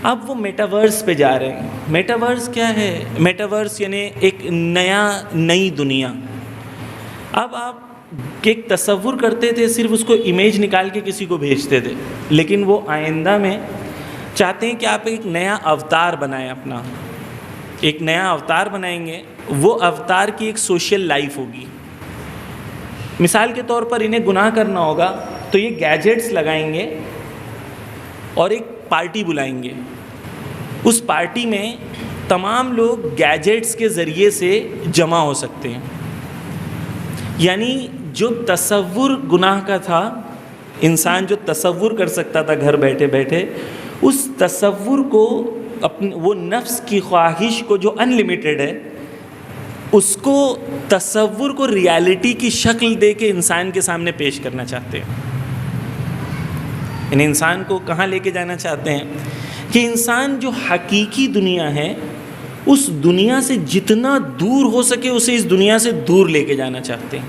اب وہ میٹاورس پہ جا رہے ہیں. میٹاورس کیا ہے؟ میٹاورس یعنی ایک نئی دنیا. اب آپ ایک تصور کرتے تھے، صرف اس کو امیج نکال کے کسی کو بھیجتے تھے، لیکن وہ آئندہ میں چاہتے ہیں کہ آپ ایک نیا اوتار بنائیں، اپنا ایک نیا اوتار بنائیں گے. وہ اوتار کی ایک سوشل لائف ہوگی. مثال کے طور پر انہیں گناہ کرنا ہوگا تو یہ گیجٹس لگائیں گے اور ایک پارٹی بلائیں گے. اس پارٹی میں تمام لوگ گیجٹس کے ذریعے سے جمع ہو سکتے ہیں. یعنی جو تصور گناہ کا تھا، انسان جو تصور کر سکتا تھا گھر بیٹھے بیٹھے، اس تصور کو وہ نفس کی خواہش کو جو ان لمیٹڈ ہے، اس کو تصور کو ریالٹی کی شکل دے کے انسان کے سامنے پیش کرنا چاہتے ہیں. یعنی انسان کو کہاں لے کے جانا چاہتے ہیں کہ انسان جو حقیقی دنیا ہے اس دنیا سے جتنا دور ہو سکے اسے اس دنیا سے دور لے کے جانا چاہتے ہیں.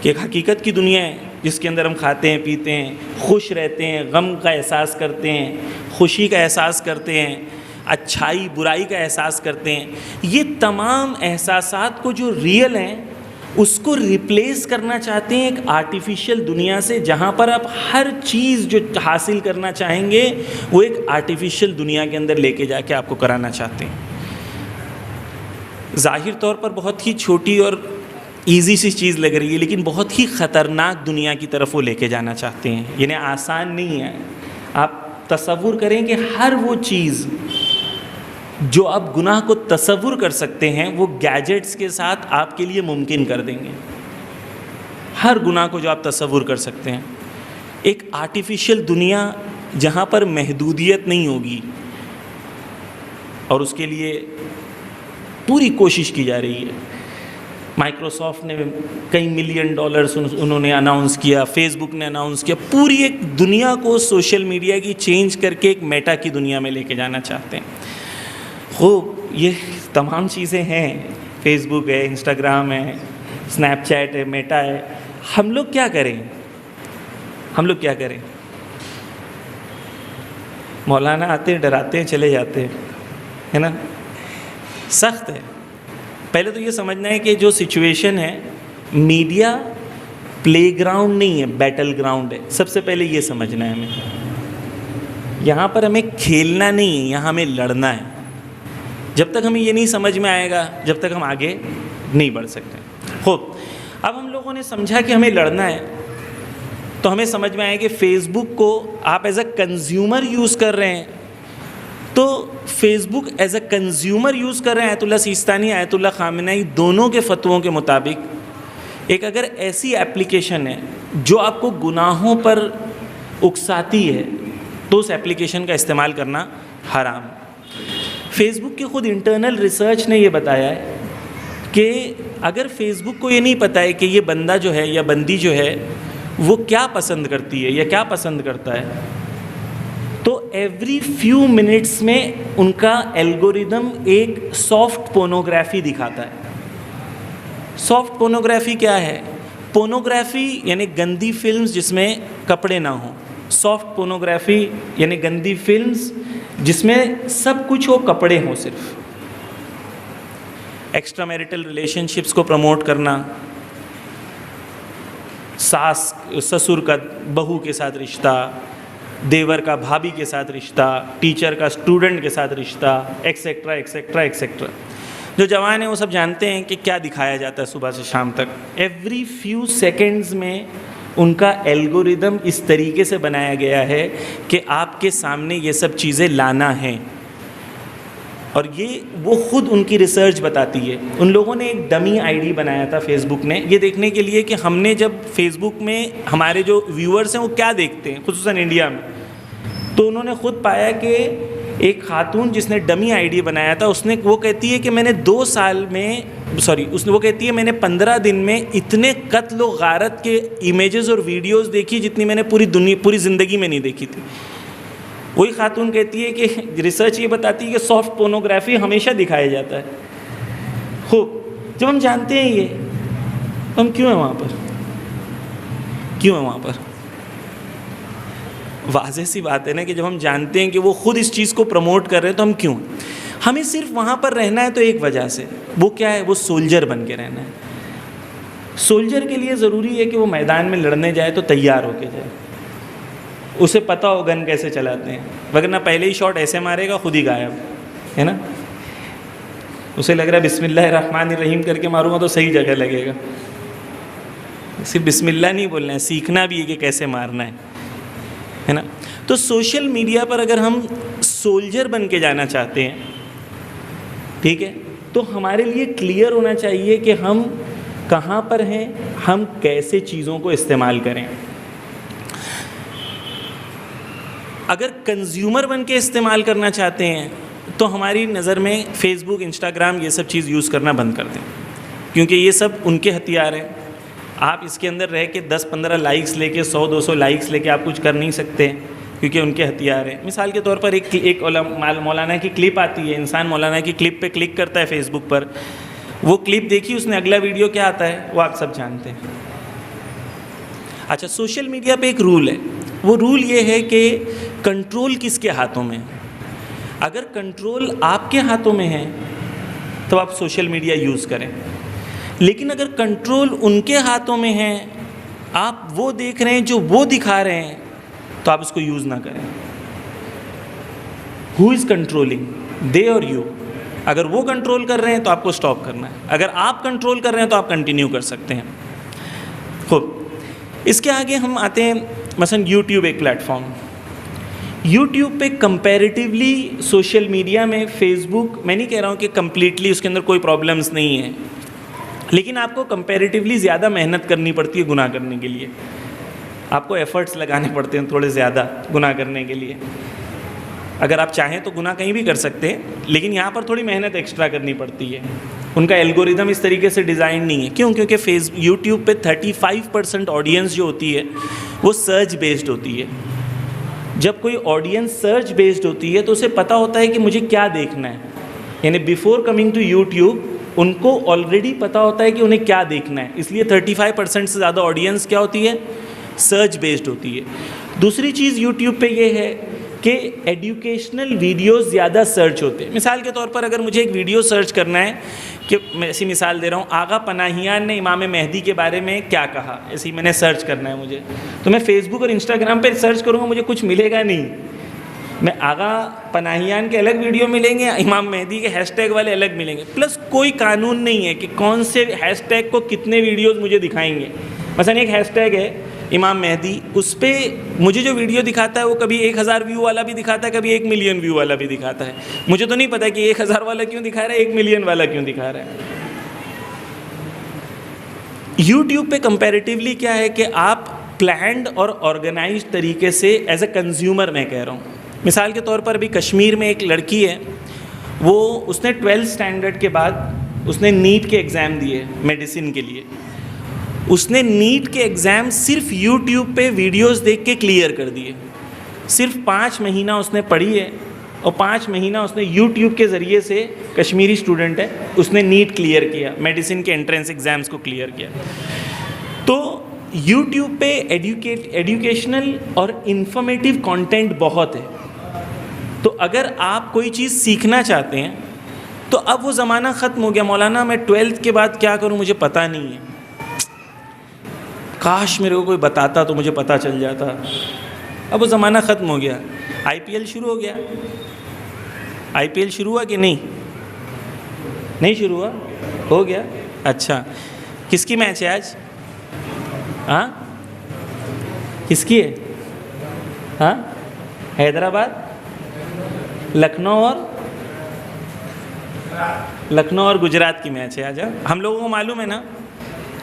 کہ ایک حقیقت کی دنیا ہے جس کے اندر ہم کھاتے ہیں، پیتے ہیں، خوش رہتے ہیں، غم کا احساس کرتے ہیں، خوشی کا احساس کرتے ہیں، اچھائی برائی کا احساس کرتے ہیں. یہ تمام احساسات کو جو ریئل ہیں اس کو ریپلیس کرنا چاہتے ہیں ایک آرٹیفیشل دنیا سے، جہاں پر آپ ہر چیز جو حاصل کرنا چاہیں گے وہ ایک آرٹیفیشل دنیا کے اندر لے کے جا کے آپ کو کرانا چاہتے ہیں. ظاہر طور پر بہت ہی چھوٹی اور ایزی سی چیز لگ رہی ہے، لیکن بہت ہی خطرناک دنیا کی طرف وہ لے کے جانا چاہتے ہیں. یعنی آسان نہیں ہے. آپ تصور کریں کہ ہر وہ چیز جو آپ گناہ کو تصور کر سکتے ہیں وہ گیجٹس کے ساتھ آپ کے لیے ممکن کر دیں گے. ہر گناہ کو جو آپ تصور کر سکتے ہیں، ایک آرٹیفیشل دنیا جہاں پر محدودیت نہیں ہوگی، اور اس کے لیے پوری کوشش کی جا رہی ہے. مائکروسافٹ نے کئی ملین ڈالرز انہوں نے اناؤنس کیا، فیس بک نے اناؤنس کیا. پوری ایک دنیا کو سوشل میڈیا کی چینج کر کے ایک میٹا کی دنیا میں لے کے جانا چاہتے ہیں. خوب، یہ تمام چیزیں ہیں، فیس بک ہے، انسٹاگرام ہے، اسنیپ چیٹ ہے، میٹا ہے. ہم لوگ کیا کریں؟ ہم لوگ کیا کریں؟ مولانا آتے ہیں، ڈراتے ہیں، چلے جاتے ہیں، ہے نا. سخت ہے. پہلے تو یہ سمجھنا ہے کہ جو سچویشن ہے، میڈیا پلے گراؤنڈ نہیں ہے، بیٹل گراؤنڈ ہے. سب سے پہلے یہ سمجھنا ہے ہمیں. یہاں پر ہمیں کھیلنا نہیں ہے، یہاں ہمیں لڑنا ہے. جب تک ہمیں یہ نہیں سمجھ میں آئے گا جب تک ہم آگے نہیں بڑھ سکتے. خوب، اب ہم لوگوں نے سمجھا کہ ہمیں لڑنا ہے تو ہمیں سمجھ میں آئے کہ فیس بک کو آپ ایز اے کنزیومر یوز کر رہے ہیں. تو Facebook as a consumer use کر رہے ہیں. آیت اللہ سیستانی، آیت اللہ خامنہئی دونوں کے فتووں کے مطابق ایک اگر ایسی ایپلیکیشن ہے جو آپ کو گناہوں پر اکساتی ہے تو اس ایپلیکیشن کا استعمال کرنا حرام. فیس بک کی خود انٹرنل ریسرچ نے یہ بتایا ہے کہ اگر فیس بک کو یہ نہیں پتہ ہے کہ یہ بندہ جو ہے یا بندی جو ہے وہ کیا پسند کرتی ہے یا کیا پسند کرتا ہے، تو ایوری فیو منٹس میں ان کا الگوریدم ایک سافٹ پورنوگرافی دکھاتا ہے. سافٹ پورنوگرافی کیا ہے؟ پورنوگرافی یعنی گندی فلمز جس میں کپڑے نہ ہوں. سافٹ پورنوگرافی یعنی گندی فلمز جس میں سب کچھ ہو، کپڑے ہوں صرف. ایکسٹرا میریٹل ریلیشن شپس کو پروموٹ کرنا، ساس سسر کا بہو کے ساتھ رشتہ، دیور کا بھابھی کے ساتھ رشتہ، ٹیچر کا اسٹوڈنٹ کے ساتھ رشتہ، ایکسیکٹرا ایکسیکٹرا ایکسیکٹرا۔ جو جوان ہیں وہ سب جانتے ہیں کہ کیا دکھایا جاتا ہے صبح سے شام تک۔ ایوری فیو سیکنڈز میں ان کا الگوریدم اس طریقے سے بنایا گیا ہے کہ آپ کے سامنے یہ سب چیزیں لانا ہیں، اور یہ وہ خود ان کی ریسرچ بتاتی ہے۔ ان لوگوں نے ایک ڈمی آئی ڈی بنایا تھا فیس بک نے، یہ دیکھنے کے لیے کہ ہم نے جب فیس بک میں ہمارے جو ویورز ہیں وہ کیا دیکھتے ہیں، خصوصاً انڈیا میں۔ تو انہوں نے خود پایا کہ ایک خاتون جس نے ڈمی آئی ڈی بنایا تھا، وہ کہتی ہے کہ میں نے 2 سال میں وہ کہتی ہے میں نے 15 دن میں اتنے قتل و غارت کے امیجز اور ویڈیوز دیکھی جتنی میں نے پوری زندگی میں نہیں دیکھی تھی۔ وہی خاتون کہتی ہے کہ ریسرچ یہ بتاتی ہے کہ سافٹ پورنوگرافی ہمیشہ دکھایا جاتا ہے۔ خوب، جب ہم جانتے ہیں یہ، ہم کیوں ہیں وہاں پر؟ واضح سی بات ہے نا کہ جب ہم جانتے ہیں کہ وہ خود اس چیز کو پروموٹ کر رہے ہیں تو ہم کیوں؟ ہمیں صرف وہاں پر رہنا ہے تو ایک وجہ سے، وہ کیا ہے؟ وہ سولجر بن کے رہنا ہے۔ سولجر کے لیے ضروری ہے کہ وہ میدان میں لڑنے جائے تو تیار ہو کے جائے، اسے پتہ ہو گن کیسے چلاتے ہیں، ورنہ پہلے ہی شاٹ ایسے مارے گا خود ہی غائب، ہے نا؟ اسے لگ رہا ہے بسم اللہ الرحمن الرحیم کر کے ماروں گا تو صحیح جگہ لگے گا۔ صرف بسم اللہ نہیں بولنا ہے، سیکھنا بھی ہے کہ کیسے مارنا ہے نا؟ تو سوشل میڈیا پر اگر ہم سولجر بن کے جانا چاہتے ہیں، ٹھیک ہے، تو ہمارے لیے کلیئر ہونا چاہیے کہ ہم کہاں پر ہیں، ہم کیسے چیزوں کو استعمال کریں۔ اگر کنزیومر بن کے استعمال کرنا چاہتے ہیں تو ہماری نظر میں فیس بک، انسٹاگرام یہ سب چیز یوز کرنا بند کر دیں، کیونکہ یہ سب ان کے ہتھیار ہیں۔ آپ اس کے اندر رہ کے 10-15 لائکس لے کے 100-200 لائکس لے کے آپ کچھ کر نہیں سکتے، کیونکہ ان کے ہتھیار ہیں۔ مثال کے طور پر ایک مولانا کی کلپ آتی ہے، انسان مولانا کی کلپ پہ کلک کرتا ہے فیس بک پر، وہ کلپ دیکھی اس نے، اگلا ویڈیو کیا آتا ہے وہ آپ سب جانتے ہیں۔ اچھا، سوشل میڈیا پہ ایک رول ہے، وہ رول یہ ہے کہ کنٹرول کس کے ہاتھوں میں ہے۔ اگر کنٹرول آپ کے ہاتھوں میں ہے تو آپ سوشل میڈیا یوز کریں، لیکن اگر کنٹرول ان کے ہاتھوں میں ہے، آپ وہ دیکھ رہے ہیں جو وہ دکھا رہے ہیں، تو آپ اس کو یوز نہ کریں۔ ہو از کنٹرولنگ، دے اور یو؟ اگر وہ کنٹرول کر رہے ہیں تو آپ کو سٹاپ کرنا ہے، اگر آپ کنٹرول کر رہے ہیں تو آپ کنٹینیو کر سکتے ہیں۔ خوب، اس کے آگے ہم آتے ہیں، مثلا یوٹیوب ایک پلیٹ فارم۔ یوٹیوب پہ کمپیریٹیولی سوشل میڈیا میں فیس بک، میں نہیں کہہ رہا ہوں کہ کمپلیٹلی اس کے اندر کوئی پرابلمس نہیں ہیں، لیکن آپ کو کمپیریٹیولی زیادہ محنت کرنی پڑتی ہے گناہ کرنے کے لیے، آپ کو ایفرٹس لگانے پڑتے ہیں تھوڑے زیادہ گناہ کرنے کے لیے۔ اگر آپ چاہیں تو گناہ کہیں بھی کر سکتے ہیں، لیکن یہاں پر تھوڑی محنت ایکسٹرا کرنی پڑتی ہے۔ ان کا الگوریدم اس طریقے سے ڈیزائن نہیں ہے، کیونکہ یوٹیوب پہ 35% آڈینس جو ہوتی ہے وہ سرچ بیسڈ ہوتی ہے۔ جب کوئی آڈینس سرچ بیسڈ ہوتی ہے تو اسے پتہ ہوتا ہے کہ مجھے کیا دیکھنا ہے، یعنی بیفور کمنگ ٹو یوٹیوب ان کو آلریڈی پتہ ہوتا ہے کہ انہیں کیا دیکھنا ہے، اس لیے 35% سے زیادہ آڈینس کیا ہوتی ہے؟ سرچ بیسڈ ہوتی ہے۔ دوسری چیز یوٹیوب پہ یہ ہے کہ ایڈوکیشنل ویڈیوز زیادہ سرچ ہوتے ہیں۔ مثال کے طور پر اگر مجھے ایک ویڈیو سرچ کرنا ہے، کہ میں ایسی مثال دے رہا ہوں، آغا پناہیان نے امام مہدی کے بارے میں کیا کہا، ایسی میں نے سرچ کرنا ہے مجھے، تو میں فیس بک اور انسٹاگرام پہ سرچ کروں گا، مجھے کچھ ملے گا نہیں۔ میں آغا پناہیان کے الگ ویڈیو ملیں گے، امام مہدی کے ہیش ٹیگ والے الگ ملیں گے، پلس کوئی قانون نہیں ہے کہ کون سے ہیش ٹیگ کو کتنے ویڈیوز مجھے دکھائیں گے۔ مثلا ایک ہیش ٹیگ ہے امام مہدی، اس پہ مجھے جو ویڈیو دکھاتا ہے وہ کبھی 1000 ویو والا بھی دکھاتا ہے، کبھی 1 ملین ویو والا بھی دکھاتا ہے۔ مجھے تو نہیں پتا کہ 1000 والا کیوں دکھا رہا ہے، 1 ملین والا کیوں دکھا رہا ہے۔ یوٹیوب پہ کمپیریٹیولی کیا ہے کہ آپ پلانڈ اور آرگنائزڈ طریقے سے ایز اے کنزیومر میں کہہ رہا ہوں، مثال کے طور پر ابھی کشمیر میں ایک لڑکی ہے، اس نے 12 اسٹینڈرڈ کے بعد اس نے نیٹ کے ایگزام دیے میڈیسن کے لیے۔ اس نے نیٹ کے ایگزام صرف یوٹیوب پہ ویڈیوز دیکھ کے کلیئر کر دیے۔ صرف 5 مہینہ اس نے پڑھی ہے، اور 5 مہینہ اس نے یوٹیوب کے ذریعے سے، کشمیری اسٹوڈنٹ ہے، اس نے نیٹ کلیئر کیا، میڈیسن کے انٹرنس ایگزامس کو کلیئر کیا۔ تو یوٹیوب پہ ایڈوکیشنل اور انفارمیٹیو کانٹینٹ بہت ہے، تو اگر آپ کوئی چیز سیکھنا چاہتے ہیں تو اب وہ زمانہ ختم ہو گیا، مولانا میں 12th کے بعد کیا کروں مجھے پتہ نہیں ہے۔ کاش میرے کو کوئی بتاتا تو مجھے پتہ چل جاتا. اب وہ زمانہ ختم ہو گیا. IPL شروع ہو گیا. IPL شروع ہوا کہ نہیں شروع ہوا؟ ہو گیا. اچھا کس کی میچ ہے آج؟ ہاں کس کی ہے؟ ہاں حیدرآباد لکھنؤ اور گجرات کی میچ ہے آج. ہم لوگوں کو معلوم ہے نا.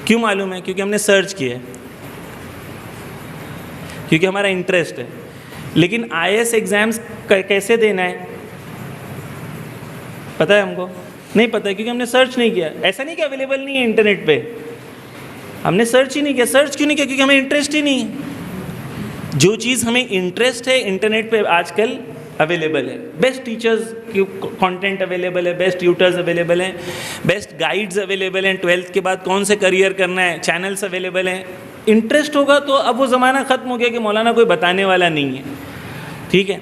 کیوں معلوم ہے؟ کیونکہ ہم نے سرچ کیا ہے, کیونکہ ہمارا انٹرسٹ ہے. لیکن IAS ایگزامس کیسے دینا ہے پتہ ہے ہم کو؟ نہیں پتہ ہے, کیونکہ ہم نے سرچ نہیں کیا. ایسا نہیں کہ اویلیبل نہیں ہے انٹرنیٹ پہ, ہم نے سرچ ہی نہیں کیا. سرچ کیوں نہیں کیا؟ کیونکہ ہمیں انٹرسٹ ہی نہیں ہے. جو چیز ہمیں انٹرسٹ ہے انٹرنیٹ پہ آج کل اویلیبل ہے. بیسٹ ٹیچرز کی کانٹینٹ اویلیبل ہے, بیسٹ ٹیوٹرز اویلیبل ہیں, بیسٹ گائیڈز اویلیبل ہیں. 12th کے بعد کون سے کریئر کرنا ہے, چینلز اویلیبل ہیں. انٹرسٹ ہوگا تو. اب وہ زمانہ ختم ہو گیا کہ مولانا کوئی بتانے والا نہیں ہے. ٹھیک ہے,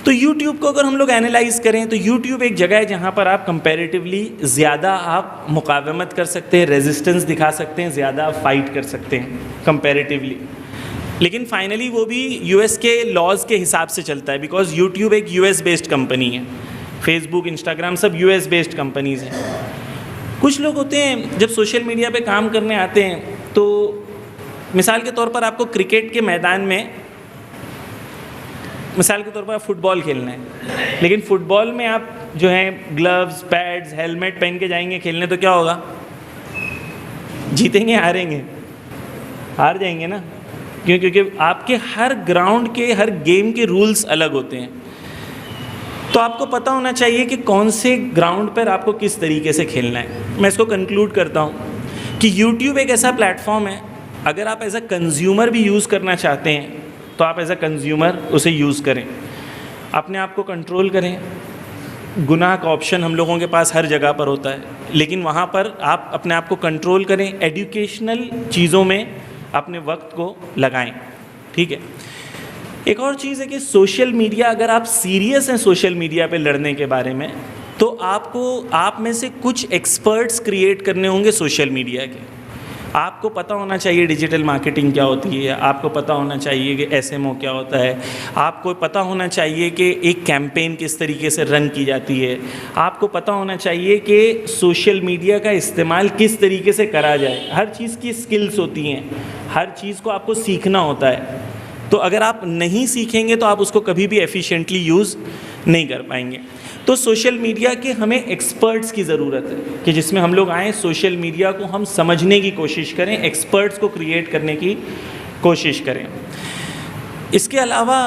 تو یوٹیوب کو اگر ہم لوگ اینالائز کریں تو یوٹیوب ایک جگہ ہے جہاں پر آپ کمپیریٹیولی زیادہ آپ مقاومت کر سکتے ہیں, ریزسٹنس دکھا سکتے ہیں, زیادہ آپ فائٹ کر سکتے ہیں کمپیریٹیولی. لیکن فائنلی وہ بھی US کے لاز کے حساب سے چلتا ہے, بیکاز یوٹیوب ایک US بیسڈ کمپنی ہے. فیس بک, انسٹاگرام سب US بیسڈ کمپنیز ہیں. کچھ لوگ ہوتے ہیں جب سوشل میڈیا پہ کام کرنے آتے ہیں تو مثال کے طور پر آپ کو کرکٹ کے میدان میں, مثال کے طور پر آپ فٹ بال کھیلنا ہے, لیکن فٹ بال میں آپ جو ہیں گلوز, پیڈز, ہیلمٹ پہن کے جائیں گے کھیلنے تو کیا ہوگا؟ جیتیں گے ہاریں گے؟ ہار جائیں گے نا. کیوں؟ کیونکہ آپ کے ہر گراؤنڈ کے, ہر گیم کے رولز الگ ہوتے ہیں. تو آپ کو پتہ ہونا چاہیے کہ کون سے گراؤنڈ پر آپ کو کس طریقے سے کھیلنا ہے. میں اس کو کنکلوڈ کرتا ہوں کہ یوٹیوب ایک ایسا پلیٹ فارم ہے, اگر آپ ایز اے کنزیومر بھی یوز کرنا چاہتے ہیں تو آپ ایز اے کنزیومر اسے یوز کریں, اپنے آپ کو کنٹرول کریں. گناہ کا آپشن ہم لوگوں کے پاس ہر جگہ پر ہوتا ہے, لیکن وہاں پر آپ اپنے آپ کو کنٹرول کریں, ایڈوکیشنل چیزوں میں اپنے وقت کو لگائیں. ٹھیک ہے. ایک اور چیز ہے کہ سوشل میڈیا, اگر آپ سیریس ہیں سوشل میڈیا پہ لڑنے کے بارے میں, تو آپ میں سے کچھ ایکسپرٹس کریٹ کرنے ہوں گے سوشل میڈیا کے. آپ کو پتہ ہونا چاہیے ڈیجیٹل مارکیٹنگ کیا ہوتی ہے, آپ کو پتہ ہونا چاہیے کہ SMO کیا ہوتا ہے, آپ کو پتہ ہونا چاہیے کہ ایک کیمپین کس طریقے سے رن کی جاتی ہے, آپ کو پتہ ہونا چاہیے کہ سوشل میڈیا کا استعمال کس طریقے سے کرا جائے. ہر چیز کی اسکلز ہوتی ہیں, ہر چیز کو آپ کو سیکھنا ہوتا ہے. تو اگر آپ نہیں سیکھیں گے تو آپ اس کو کبھی بھی ایفیشینٹلی یوز نہیں کر پائیں گے. تو سوشل میڈیا کے ہمیں ایکسپرٹس کی ضرورت ہے کہ جس میں ہم لوگ آئیں, سوشل میڈیا کو ہم سمجھنے کی کوشش کریں, ایکسپرٹس کو کریٹ کرنے کی کوشش کریں. اس کے علاوہ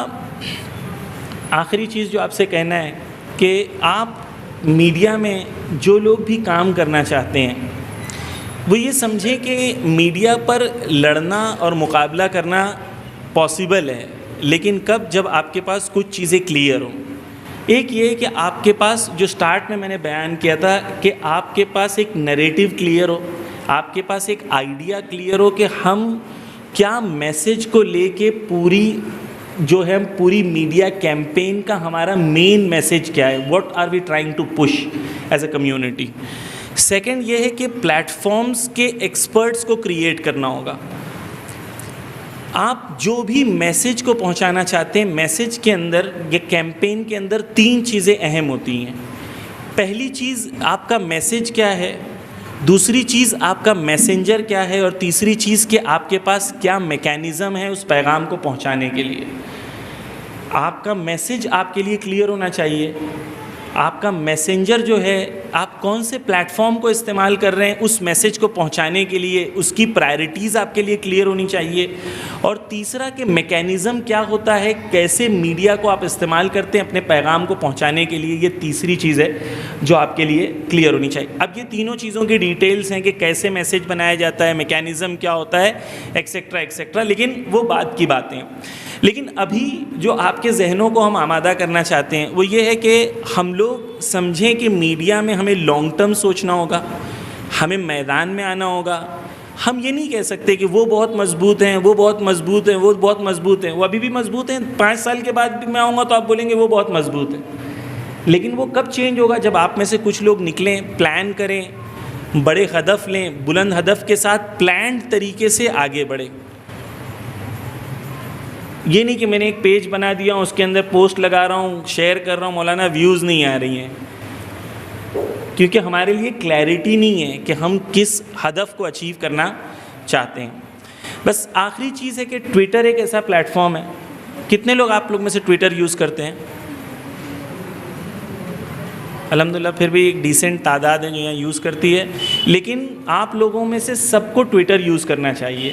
آخری چیز جو آپ سے کہنا ہے کہ آپ میڈیا میں جو لوگ بھی کام کرنا چاہتے ہیں وہ یہ سمجھیں کہ میڈیا پر لڑنا اور مقابلہ کرنا پاسبل ہے, لیکن کب؟ جب آپ کے پاس کچھ چیزیں کلیئر ہوں. ایک یہ کہ آپ کے پاس, جو سٹارٹ میں نے بیان کیا تھا, کہ آپ کے پاس ایک نیریٹو کلیئر ہو, آپ کے پاس ایک آئیڈیا کلیئر ہو کہ ہم کیا میسج کو لے کے پوری میڈیا کیمپین کا ہمارا مین میسج کیا ہے, what are we trying to push as a community. Second یہ ہے کہ پلیٹ فارمز کے ایکسپرٹس کو کریٹ کرنا ہوگا. آپ جو بھی میسج کو پہنچانا چاہتے ہیں, میسج کے اندر یا کیمپین کے اندر 3 چیزیں اہم ہوتی ہیں. پہلی چیز آپ کا میسج کیا ہے, دوسری چیز آپ کا میسنجر کیا ہے, اور تیسری چیز کہ آپ کے پاس کیا میکینزم ہے اس پیغام کو پہنچانے کے لیے. آپ کا میسج آپ کے لیے کلیئر ہونا چاہیے. آپ کا میسنجر جو ہے, آپ کون سے پلیٹ فارم کو استعمال کر رہے ہیں اس میسج کو پہنچانے کے لیے, اس کی پرائرٹیز آپ کے لیے کلیئر ہونی چاہیے. اور تیسرا کہ میکینزم کیا ہوتا ہے, کیسے میڈیا کو آپ استعمال کرتے ہیں اپنے پیغام کو پہنچانے کے لیے, یہ تیسری چیز ہے جو آپ کے لیے کلیئر ہونی چاہیے. اب یہ تینوں چیزوں کی ڈیٹیلز ہیں کہ کیسے میسج بنایا جاتا ہے, میکینزم کیا ہوتا ہے, ایکسیکٹرا ایکسیکٹرا, لیکن وہ بات کی باتیں. لیکن ابھی جو آپ کے ذہنوں کو ہم آمادہ کرنا چاہتے ہیں وہ یہ ہے کہ ہم لوگ سمجھیں کہ میڈیا میں ہمیں لانگ ٹرم سوچنا ہوگا, ہمیں میدان میں آنا ہوگا. ہم یہ نہیں کہہ سکتے کہ وہ بہت مضبوط ہیں, وہ بہت مضبوط ہیں, وہ بہت مضبوط ہیں. وہ ابھی بھی مضبوط ہیں, 5 سال کے بعد بھی میں آؤں گا تو آپ بولیں گے وہ بہت مضبوط ہیں. لیکن وہ کب چینج ہوگا؟ جب آپ میں سے کچھ لوگ نکلیں, پلان کریں, بڑے ہدف لیں، بلند ہدف کے ساتھ پلانڈ طریقے سے آگے بڑھیں. یہ نہیں کہ میں نے ایک پیج بنا دیا ہوں، اس کے اندر پوسٹ لگا رہا ہوں، شیئر کر رہا ہوں، مولانا ویوز نہیں آ رہی ہیں، کیونکہ ہمارے لیے کلیئرٹی نہیں ہے کہ ہم کس ہدف کو اچیو کرنا چاہتے ہیں. بس آخری چیز ہے کہ ٹویٹر ایک ایسا پلیٹ فارم ہے. کتنے لوگ آپ لوگ میں سے ٹویٹر یوز کرتے ہیں؟ الحمدللہ پھر بھی ایک ڈیسنٹ تعداد ہے جو یہاں یوز کرتی ہے. لیکن آپ لوگوں میں سے سب کو ٹویٹر یوز کرنا چاہیے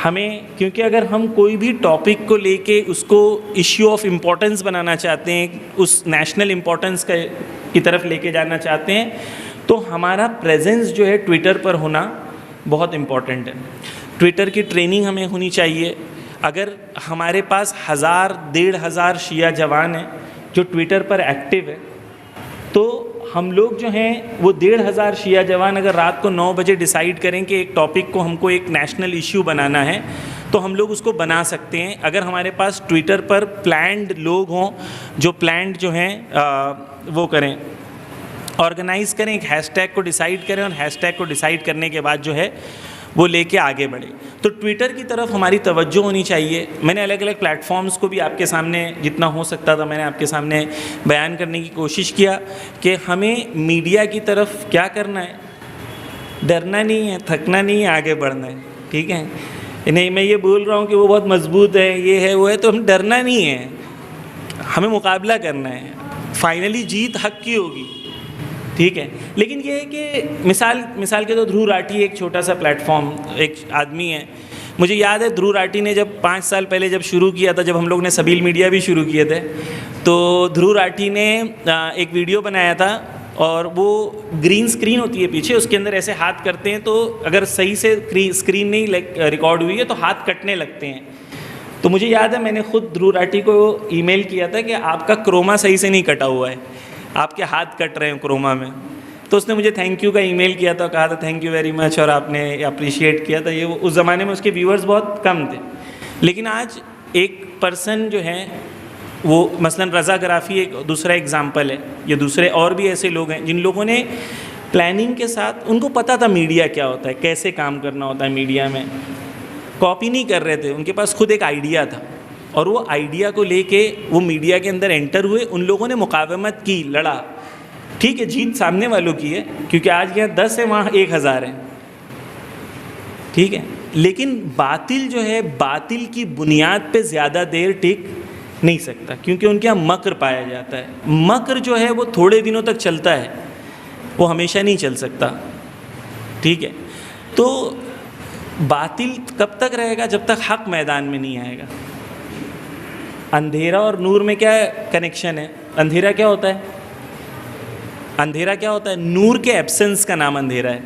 ہمیں، کیونکہ اگر ہم کوئی بھی ٹاپک کو لے کے اس کو ایشو آف امپورٹنس بنانا چاہتے ہیں، اس نیشنل امپورٹنس کی طرف لے کے جانا چاہتے ہیں، تو ہمارا پریزنس جو ہے ٹویٹر پر ہونا بہت امپورٹنٹ ہے. ٹویٹر کی ٹریننگ ہمیں ہونی چاہیے. اگر ہمارے پاس 1000-1500 شیعہ جوان ہیں جو ٹویٹر پر ایکٹیو ہے، تو ہم لوگ جو ہیں وہ 1500 شیعہ جوان اگر رات کو 9 بجے ڈیسائیڈ کریں کہ ایک ٹاپک کو ہم کو ایک نیشنل ایشو بنانا ہے، تو ہم لوگ اس کو بنا سکتے ہیں. اگر ہمارے پاس ٹویٹر پر پلانڈ لوگ ہوں جو پلانڈ جو ہیں وہ کریں، آرگنائز کریں، ایک ہیش ٹیگ کو ڈیسائیڈ کریں، اور ہیش ٹیگ کو ڈیسائیڈ کرنے کے بعد جو ہے وہ لے کے آگے بڑھے. تو ٹویٹر کی طرف ہماری توجہ ہونی چاہیے. میں نے الگ الگ پلیٹ فارمز کو بھی آپ کے سامنے جتنا ہو سکتا تھا میں نے آپ کے سامنے بیان کرنے کی کوشش کیا کہ ہمیں میڈیا کی طرف کیا کرنا ہے، ڈرنا نہیں ہے، تھکنا نہیں ہے، آگے بڑھنا ہے. ٹھیک ہے، نہیں میں یہ بول رہا ہوں کہ وہ بہت مضبوط ہے، یہ ہے وہ ہے، تو ہم ڈرنا نہیں ہے، ہمیں مقابلہ کرنا ہے. فائنلی جیت حق کی ہوگی. ٹھیک ہے، لیکن یہ ہے کہ مثال کے تو دھرو راٹھی ایک چھوٹا سا پلیٹ فارم، ایک آدمی ہے. مجھے یاد ہے دھرو راٹھی نے جب 5 سال پہلے جب شروع کیا تھا، جب ہم لوگ نے سبیل میڈیا بھی شروع کیے تھے، تو دھرو راٹھی نے ایک ویڈیو بنایا تھا، اور وہ گرین اسکرین ہوتی ہے پیچھے، اس کے اندر ایسے ہاتھ کرتے ہیں تو اگر صحیح سے اسکرین نہیں ریکارڈ ہوئی ہے تو ہاتھ کٹنے لگتے ہیں. تو مجھے یاد ہے میں نے خود دھرو راٹھی کو ای میل کیا تھا کہ آپ کا کروما صحیح سے نہیں کٹا ہوا ہے، آپ کے ہاتھ کٹ رہے ہیں کروما میں. تو اس نے مجھے تھینک یو کا ای میل کیا تھا، کہا تھا تھینک یو ویری مچ، اور آپ نے اپریشیٹ کیا تھا. یہ اس زمانے میں اس کے ویورز بہت کم تھے. لیکن آج ایک پرسن جو ہے وہ مثلا رضا گرافی ایک دوسرا ایگزامپل ہے، یہ دوسرے اور بھی ایسے لوگ ہیں جن لوگوں نے پلاننگ کے ساتھ، ان کو پتہ تھا میڈیا کیا ہوتا ہے، کیسے کام کرنا ہوتا ہے میڈیا میں. کاپی نہیں کر رہے تھے، ان کے پاس خود ایک آئیڈیا تھا، اور وہ آئیڈیا کو لے کے وہ میڈیا کے اندر انٹر ہوئے. ان لوگوں نے مقاومت کی، لڑا. ٹھیک ہے، جیت سامنے والوں کی ہے، کیونکہ آج یہاں 10 ہیں، وہاں 1000 ہیں. ٹھیک ہے، لیکن باطل جو ہے، باطل کی بنیاد پہ زیادہ دیر ٹک نہیں سکتا، کیونکہ ان کے یہاں مکر پایا جاتا ہے. مکر جو ہے وہ تھوڑے دنوں تک چلتا ہے، وہ ہمیشہ نہیں چل سکتا. ٹھیک ہے، تو باطل کب تک رہے گا؟ جب تک حق میدان میں نہیں آئے گا. اندھیرا اور نور میں کیا کنیکشن ہے؟ اندھیرا کیا ہوتا ہے؟ اندھیرا کیا ہوتا ہے؟ نور کے ایبسنس کا نام اندھیرا ہے.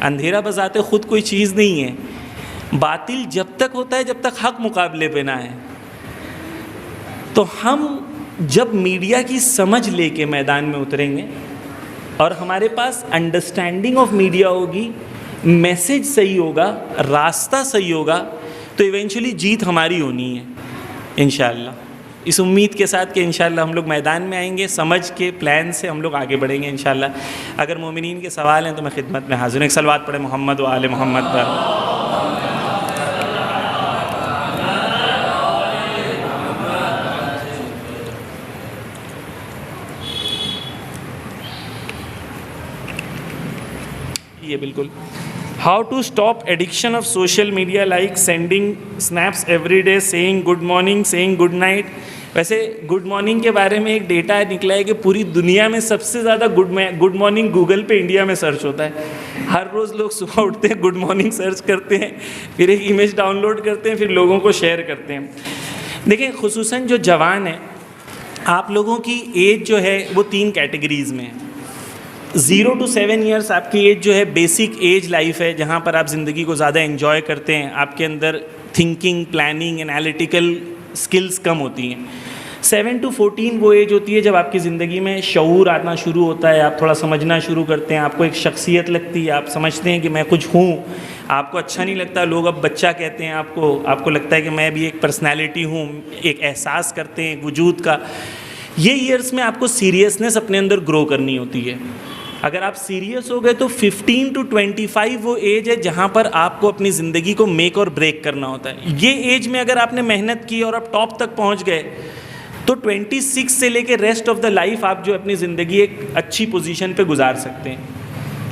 اندھیرا بذات خود کوئی چیز نہیں ہے. باطل جب تک ہوتا ہے جب تک حق مقابلے پہ نہ آئے. تو ہم جب میڈیا کی سمجھ لے کے میدان میں اتریں گے اور ہمارے پاس انڈرسٹینڈنگ آف میڈیا ہوگی، میسج صحیح ہوگا، راستہ صحیح ہوگا، تو ایونچولی جیت ہماری ہونی ہے انشاءاللہ. اس امید کے ساتھ کہ انشاءاللہ ہم لوگ میدان میں آئیں گے، سمجھ کے پلان سے ہم لوگ آگے بڑھیں گے انشاءاللہ. اگر مومنین کے سوال ہیں تو میں خدمت میں حاضر ہوں. ایک صلوات پڑھیں محمد و آل محمد پر. یہ بالکل how to stop addiction of social media like sending snaps every day, seeing good morning, seeing good night. ویسے گڈ مارننگ کے بارے میں ایک ڈیٹا نکلا ہے کہ پوری دنیا میں سب سے زیادہ گڈ مارننگ گوگل پہ انڈیا میں سرچ ہوتا ہے. ہر روز لوگ صبح اٹھتے ہیں، گڈ مارننگ سرچ کرتے ہیں، پھر ایک امیج ڈاؤن لوڈ کرتے ہیں، پھر لوگوں کو شیئر کرتے ہیں. دیکھیں خصوصاً جو جوان ہیں، آپ لوگوں کی ایج جو ہے وہ 3 کیٹیگریز میں ہے. 0 to 7 ایئرس آپ کی ایج جو ہے بیسک ایج لائف ہے، جہاں پر آپ زندگی کو زیادہ انجوائے کرتے ہیں، آپ کے اندر تھنکنگ، پلاننگ، انالیٹیکل سکلز کم ہوتی ہیں. 7 to 14 وہ ایج ہوتی ہے جب آپ کی زندگی میں شعور آنا شروع ہوتا ہے، آپ تھوڑا سمجھنا شروع کرتے ہیں، آپ کو ایک شخصیت لگتی ہے، آپ سمجھتے ہیں کہ میں کچھ ہوں. آپ کو اچھا نہیں لگتا لوگ اب بچہ کہتے ہیں آپ کو لگتا ہے کہ میں بھی ایک پرسنالٹی ہوں، ایک احساس کرتے ہیں وجود کا. یہ ایئرس میں آپ کو سیریسنس اپنے اندر گرو کرنی ہوتی ہے. اگر آپ سیریس ہو گئے تو 15 to 25 وہ ایج ہے جہاں پر آپ کو اپنی زندگی کو میک اور بریک کرنا ہوتا ہے. یہ ایج میں اگر آپ نے محنت کی اور آپ ٹاپ تک پہنچ گئے تو 26 سے لے کے ریسٹ آف دا لائف آپ جو اپنی زندگی ایک اچھی پوزیشن پہ گزار سکتے ہیں.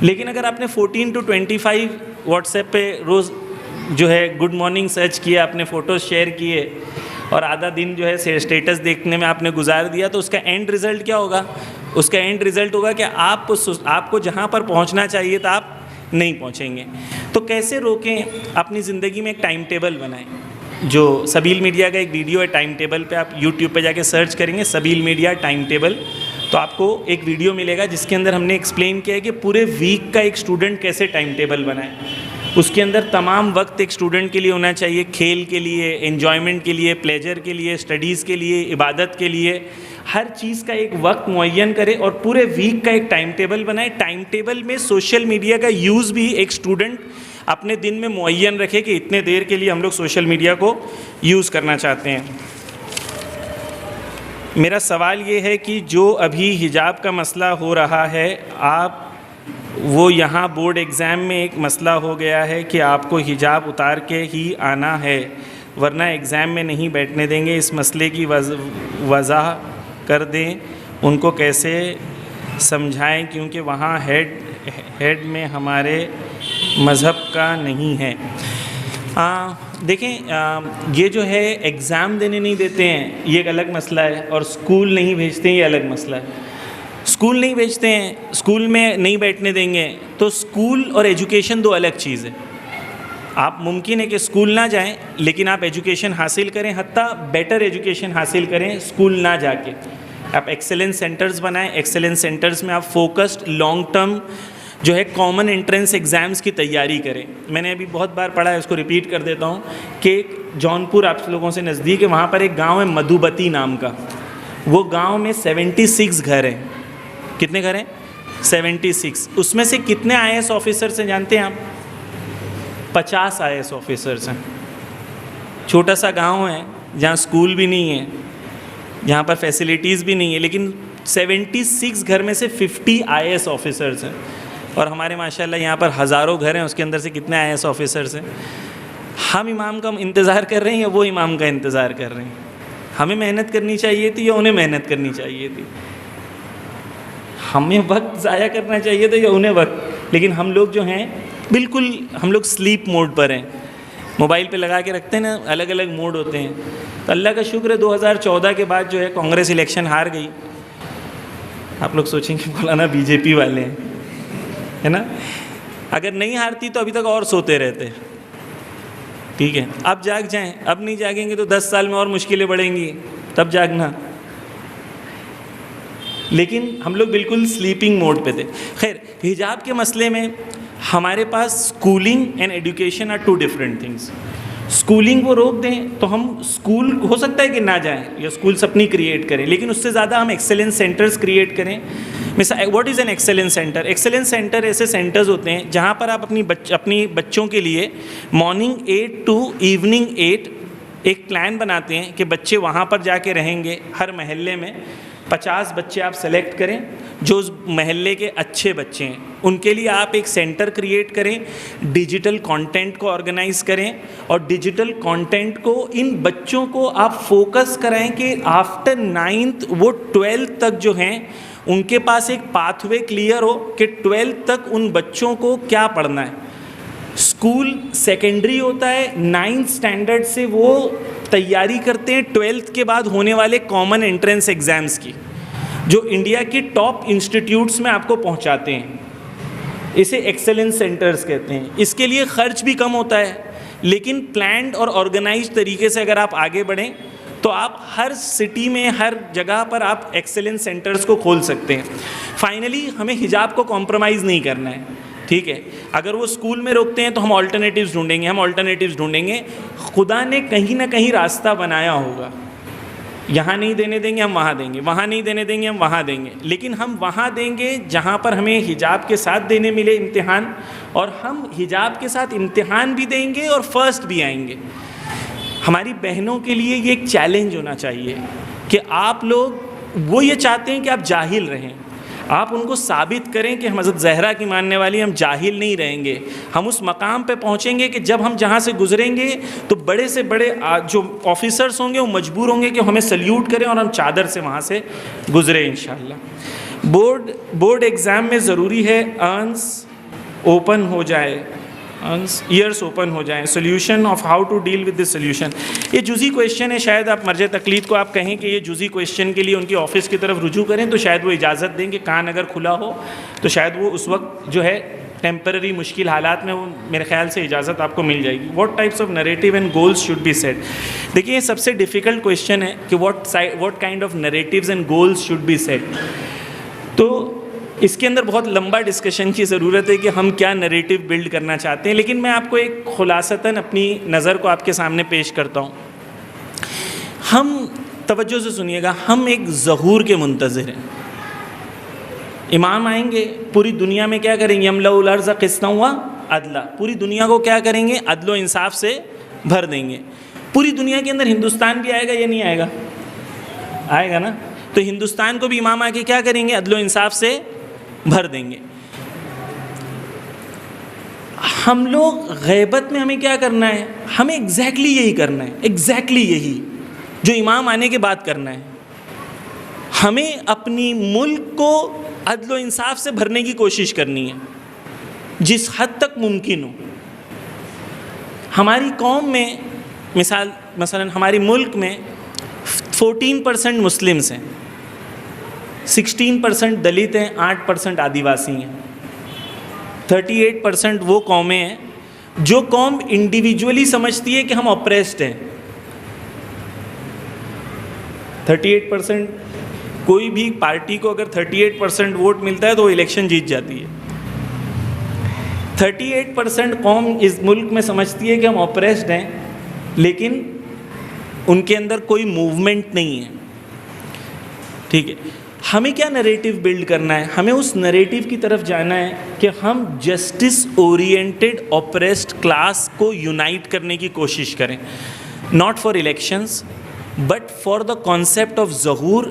لیکن اگر آپ نے 14 to 25 واٹس ایپ پہ روز جو ہے گڈ مارننگ سرچ کیا, اپنے فوٹوز شیئر کیے اور آدھا دن جو ہے اسٹیٹس دیکھنے میں آپ نے گزار دیا, تو اس کا اینڈ رزلٹ کیا ہوگا؟ اس کا اینڈ رزلٹ ہوگا کہ آپ کو جہاں پر پہنچنا چاہیے تھا آپ نہیں پہنچیں گے. تو کیسے روکیں؟ اپنی زندگی میں ایک ٹائم ٹیبل بنائیں. جو سبیل میڈیا کا ایک ویڈیو ہے ٹائم ٹیبل پہ, آپ یوٹیوب پہ جا کے سرچ کریں گے سبیل میڈیا ٹائم ٹیبل, تو آپ کو ایک ویڈیو ملے گا جس کے اندر ہم نے ایکسپلین کیا ہے کہ پورے ویک کا ایک اسٹوڈنٹ کیسے ٹائم ٹیبل بنائے. اس کے اندر تمام وقت ایک اسٹوڈنٹ کے لیے ہونا چاہیے, کھیل کے لیے, انجوائمنٹ کے لیے, پلیجر کے لیے, اسٹڈیز کے لیے, عبادت کے لیے, ہر چیز کا ایک وقت معین کرے اور پورے ویک کا ایک ٹائم ٹیبل بنائے. ٹائم ٹیبل میں سوشل میڈیا کا یوز بھی ایک اسٹوڈنٹ اپنے دن میں معین رکھے کہ اتنے دیر کے لیے ہم لوگ سوشل میڈیا کو یوز کرنا چاہتے ہیں. میرا سوال یہ ہے کہ جو ابھی حجاب کا مسئلہ ہو رہا ہے, آپ وہ یہاں بورڈ ایگزام میں ایک مسئلہ ہو گیا ہے کہ آپ کو حجاب اتار کے ہی آنا ہے ورنہ ایگزام میں نہیں بیٹھنے دیں گے. اس مسئلے کی وضاح کر دیں, ان کو کیسے سمجھائیں کیونکہ وہاں ہیڈ میں ہمارے مذہب کا نہیں ہے. دیکھیں, یہ جو ہے ایگزام دینے نہیں دیتے ہیں یہ ایک الگ مسئلہ ہے, اور اسکول نہیں بھیجتے ہیں یہ الگ مسئلہ ہے. اسکول نہیں بھیجتے ہیں, اسکول میں نہیں بیٹھنے دیں گے, تو اسکول اور ایجوکیشن دو الگ چیز ہے. آپ ممکن ہے کہ اسکول نہ جائیں لیکن آپ ایجوکیشن حاصل کریں, حتیٰ بیٹر ایجوکیشن حاصل کریں اسکول نہ جا کے. آپ ایکسلنس سینٹرز بنائیں, ایکسلنس سینٹرز میں آپ فوکسڈ لانگ ٹرم جو ہے کامن انٹرنس ایگزامز کی تیاری کریں. میں نے ابھی بہت بار پڑھا ہے, اس کو ریپیٹ کر دیتا ہوں کہ جونپور آپ لوگوں سے نزدیک ہے, وہاں پر ایک گاؤں ہے مدھوبتی نام کا. وہ گاؤں میں 76 گھر ہیں. کتنے گھر ہیں؟ 76. اس میں سے کتنے IAS آفیسرس ہیں جانتے ہیں آپ؟ 50 IAS آفیسرس ہیں. چھوٹا سا گاؤں ہے جہاں اسکول بھی نہیں ہے, جہاں پر فیسلٹیز بھی نہیں ہے, لیکن 76 گھر میں سے 50 IAS آفیسرس ہیں. اور ہمارے ماشاءاللہ یہاں پر ہزاروں گھر ہیں, اس کے اندر سے کتنے IAS آفیسرس ہیں. ہم امام کا انتظار کر رہے ہیں یا وہ امام کا انتظار کر رہے ہیں؟ ہمیں محنت کرنی چاہیے تھی یا انہیں محنت کرنی چاہیے تھی؟ ہمیں وقت ضائع کرنا چاہیے تھا یا انہیں وقت؟ لیکن ہم لوگ جو ہیں بالکل ہم لوگ سلیپ موڈ پر ہیں. موبائل پہ لگا کے رکھتے ہیں نا, الگ الگ موڈ ہوتے ہیں. تو اللہ کا شکر ہے 2014 کے بعد جو ہے کانگریس الیکشن ہار گئی. آپ لوگ سوچیں گے مولانا BJP والے ہیں, ہے نا. اگر نہیں ہارتی تو ابھی تک اور سوتے رہتے. ٹھیک ہے, اب جاگ جائیں. اب نہیں جاگیں گے تو 10 سال میں اور مشکلیں بڑھیں گی, تب جاگنا. لیکن ہم لوگ بالکل سلیپنگ موڈ پہ تھے. خیر, حجاب کے مسئلے میں ہمارے پاس schooling and education are 2 different things. Schooling وہ روک دیں تو ہم اسکول ہو سکتا ہے کہ نہ جائیں یا اسکولس اپنی کریٹ کریں, لیکن اس سے زیادہ ہم ایکسلنس سینٹرز کریٹ کریں. مثال what is an excellence centre? Excellence centre ایسے سینٹرز ہوتے ہیں جہاں پر آپ اپنی بچوں کے لیے مارننگ 8 to ایوننگ 8 ایک پلان بناتے ہیں کہ بچے وہاں پر جا کے رہیں گے. ہر محلے میں 50 بچے آپ سلیکٹ کریں جو اس محلے کے اچھے بچے ہیں, ان کے لیے آپ ایک سینٹر کریٹ کریں, ڈیجیٹل کانٹینٹ کو آرگنائز کریں, اور ڈیجیٹل کانٹینٹ کو ان بچوں کو آپ فوکس کرائیں کہ آفٹر 9th وہ 12th تک جو ہیں ان کے پاس ایک پاتھ وے کلیئر ہو کہ 12th تک ان بچوں کو کیا پڑھنا ہے. اسکول سیکنڈری ہوتا ہے, 9th اسٹینڈرڈ سے وہ تیاری کرتے ہیں 12th کے بعد ہونے والے کامن انٹرنس ایگزامس کی, جو انڈیا کی ٹاپ انسٹیٹیوٹس میں آپ کو پہنچاتے ہیں. اسے ایکسلنس سینٹرز کہتے ہیں. اس کے لیے خرچ بھی کم ہوتا ہے, لیکن پلانڈ اور آرگنائزڈ طریقے سے اگر آپ آگے بڑھیں تو آپ ہر سٹی میں ہر جگہ پر آپ ایکسلنس سینٹرز کو کھول سکتے ہیں. فائنلی ہمیں حجاب کو کمپرومائز نہیں کرنا ہے. ٹھیک ہے, اگر وہ اسکول میں روکتے ہیں تو ہم آلٹرنیٹیوز ڈھونڈیں گے. خدا نے کہیں نہ کہیں راستہ بنایا ہوگا. یہاں نہیں دینے دیں گے ہم وہاں دیں گے, وہاں نہیں دینے دیں گے ہم وہاں دیں گے, لیکن ہم وہاں دیں گے جہاں پر ہمیں حجاب کے ساتھ دینے ملے امتحان, اور ہم حجاب کے ساتھ امتحان بھی دیں گے اور فرسٹ بھی آئیں گے. ہماری بہنوں کے لیے یہ ایک چیلنج ہونا چاہیے کہ آپ لوگ وہ یہ چاہتے ہیں کہ آپ جاہل رہیں. آپ ان کو ثابت کریں کہ ہم حضرت زہرا کی ماننے والی، ہم جاہل نہیں رہیں گے. ہم اس مقام پہ پہنچیں گے کہ جب ہم جہاں سے گزریں گے تو بڑے سے بڑے جو آفیسرس ہوں گے وہ مجبور ہوں گے کہ ہمیں سلیوٹ کریں اور ہم چادر سے وہاں سے گزریں انشاءاللہ. بورڈ ایگزام میں ضروری ہے ارنس اوپن ہو جائے، ایئرس اوپن ہو جائیں. Solution of how to deal with this solution. یہ جزئی کویشچن ہے، شاید آپ مرجع تقلید کو آپ کہیں کہ یہ جزئی کویشچن کے لیے ان کی آفس کی طرف رجوع کریں تو شاید وہ اجازت دیں کہ کان اگر کھلا ہو تو شاید وہ اس وقت جو ہے ٹیمپرری مشکل حالات میں وہ میرے خیال سے اجازت آپ کو مل جائے گی. What types of narrative and goals should be set. دیکھیے یہ سب سے ڈیفیکلٹ کویشچن ہے کہ what kind of narratives and goals should be set. تو اس کے اندر بہت لمبا ڈسکشن کی ضرورت ہے کہ ہم کیا نریٹیو بلڈ کرنا چاہتے ہیں، لیکن میں آپ کو ایک خلاصتاً اپنی نظر کو آپ کے سامنے پیش کرتا ہوں. ہم توجہ سے سنیے گا، ہم ایک ظہور کے منتظر ہیں. امام آئیں گے، پوری دنیا میں کیا کریں گے؟ یملأ الارض قسطا وعدلا. پوری دنیا کو کیا کریں گے؟ عدل و انصاف سے بھر دیں گے. پوری دنیا کے اندر ہندوستان بھی آئے گا یا نہیں آئے گا؟ آئے گا نا. تو ہندوستان کو بھی امام آ کے کیا کریں گے؟ عدل و انصاف سے بھر دیں گے. ہم لوگ غیبت میں ہمیں کیا کرنا ہے؟ ہمیں ایگزیکٹلی یہی کرنا ہے، ایگزیکٹلی یہی جو امام آنے کے بعد کرنا ہے. ہمیں اپنی ملک کو عدل و انصاف سے بھرنے کی کوشش کرنی ہے جس حد تک ممکن ہو. ہماری قوم میں مثلا ہماری ملک میں 14% مسلمس ہیں، 16% دلت ہیں، 8% آدیواسی ہیں، 38% وہ قومیں ہیں جو قوم انڈیویجولی سمجھتی ہے کہ ہم اپریسڈ ہیں. 38% کوئی بھی پارٹی کو اگر 38% ووٹ ملتا ہے تو وہ الیکشن جیت جاتی ہے. 38% قوم اس ملک میں سمجھتی ہے کہ ہم اپریسڈ ہیں، لیکن ان کے اندر کوئی موومنٹ نہیں ہے. ٹھیک ہے، ہمیں کیا نریٹیو بلڈ کرنا ہے؟ ہمیں اس نریٹیو کی طرف جانا ہے کہ ہم جسٹس اورینٹڈ اپریسڈ کلاس کو یونائٹ کرنے کی کوشش کریں. Not for elections but for the concept of ظہور،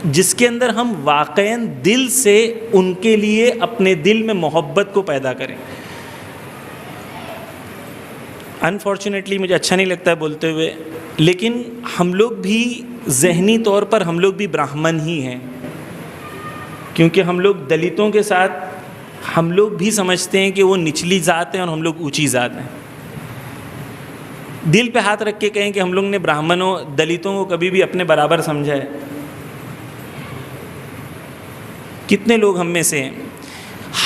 جس کے اندر ہم واقعاً دل سے ان کے لیے اپنے دل میں محبت کو پیدا کریں. انفارچونیٹلی مجھے اچھا نہیں لگتا ہے بولتے ہوئے، لیکن ہم لوگ بھی ذہنی طور پر ہم لوگ بھی براہمن ہی ہیں، کیونکہ ہم لوگ دلتوں کے ساتھ ہم لوگ بھی سمجھتے ہیں کہ وہ نچلی ذات ہیں اور ہم لوگ اونچی ذات ہیں. دل پہ ہاتھ رکھ کے کہیں کہ ہم لوگ نے براہمنوں دلتوں کو کبھی بھی اپنے برابر سمجھا ہے؟ کتنے لوگ ہم میں سے ہیں؟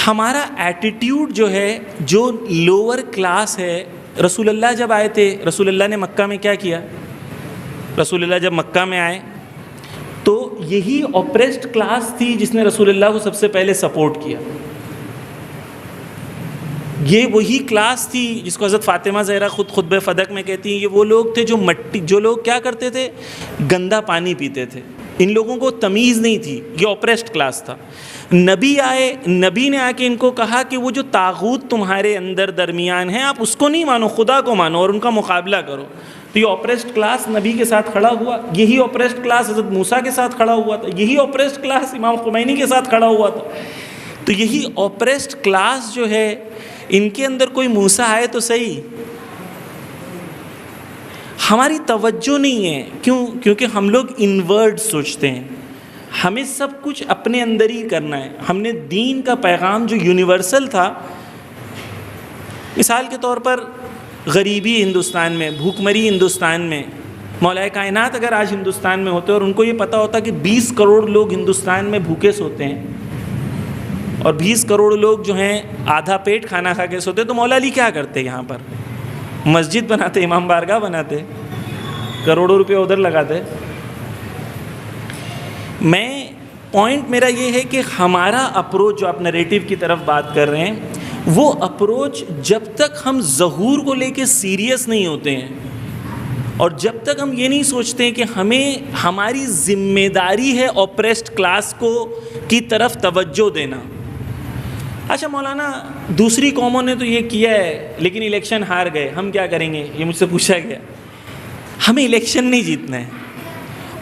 ہمارا ایٹیٹیوڈ جو ہے، جو لوور کلاس ہے. رسول اللہ جب آئے تھے، رسول اللہ نے مکہ میں کیا کیا؟ رسول اللہ جب مکہ میں آئے تو یہی اوپریسڈ کلاس تھی جس نے رسول اللہ کو سب سے پہلے سپورٹ کیا. یہ وہی کلاس تھی جس کو حضرت فاطمہ زہرا خود خطبہ فدق میں کہتی ہیں، یہ وہ لوگ تھے جو لوگ کیا کرتے تھے؟ گندا پانی پیتے تھے. ان لوگوں کو تمیز نہیں تھی، یہ اوپریسڈ کلاس تھا. نبی آئے، نبی نے آ کے ان کو کہا کہ وہ جو طاغوت تمہارے اندر درمیان ہیں آپ اس کو نہیں مانو، خدا کو مانو اور ان کا مقابلہ کرو. تو یہ اوپریسڈ کلاس نبی کے ساتھ کھڑا ہوا. یہی اوپریسڈ کلاس حضرت موسیٰ کے ساتھ کھڑا ہوا تھا. یہی اوپریسڈ کلاس امام خمینی کے ساتھ کھڑا ہوا تھا. تو یہی اوپریسڈ کلاس جو ہے، ان کے اندر کوئی موسیٰ آئے تو صحیح، ہماری توجہ نہیں ہے. کیونکہ ہم لوگ انورڈ سوچتے ہیں. ہمیں سب کچھ اپنے اندر ہی کرنا ہے. ہم نے دین کا پیغام جو یونیورسل تھا، مثال کے طور پر غریبی ہندوستان میں، بھوک مری ہندوستان میں، مولا کائنات اگر آج ہندوستان میں ہوتے اور ان کو یہ پتہ ہوتا کہ 20 کروڑ لوگ ہندوستان میں بھوکے سوتے ہیں اور 20 کروڑ لوگ جو ہیں آدھا پیٹ کھانا کھا کے سوتے، تو مولا علی کیا کرتے؟ یہاں پر مسجد بناتے، امام بارگاہ بناتے، کروڑوں روپے ادھر لگاتے. پوائنٹ میرا یہ ہے کہ ہمارا اپروچ جو آپ نریٹیو کی طرف بات کر رہے ہیں، وہ اپروچ جب تک ہم ظہور کو لے کے سیریس نہیں ہوتے ہیں اور جب تک ہم یہ نہیں سوچتے ہیں کہ ہماری ذمہ داری ہے اوپریسڈ کلاس کی طرف توجہ دینا. اچھا مولانا دوسری قوموں نے تو یہ کیا ہے لیکن الیکشن ہار گئے، ہم کیا کریں گے؟ یہ مجھ سے پوچھا گیا. ہمیں الیکشن نہیں جیتنا ہے.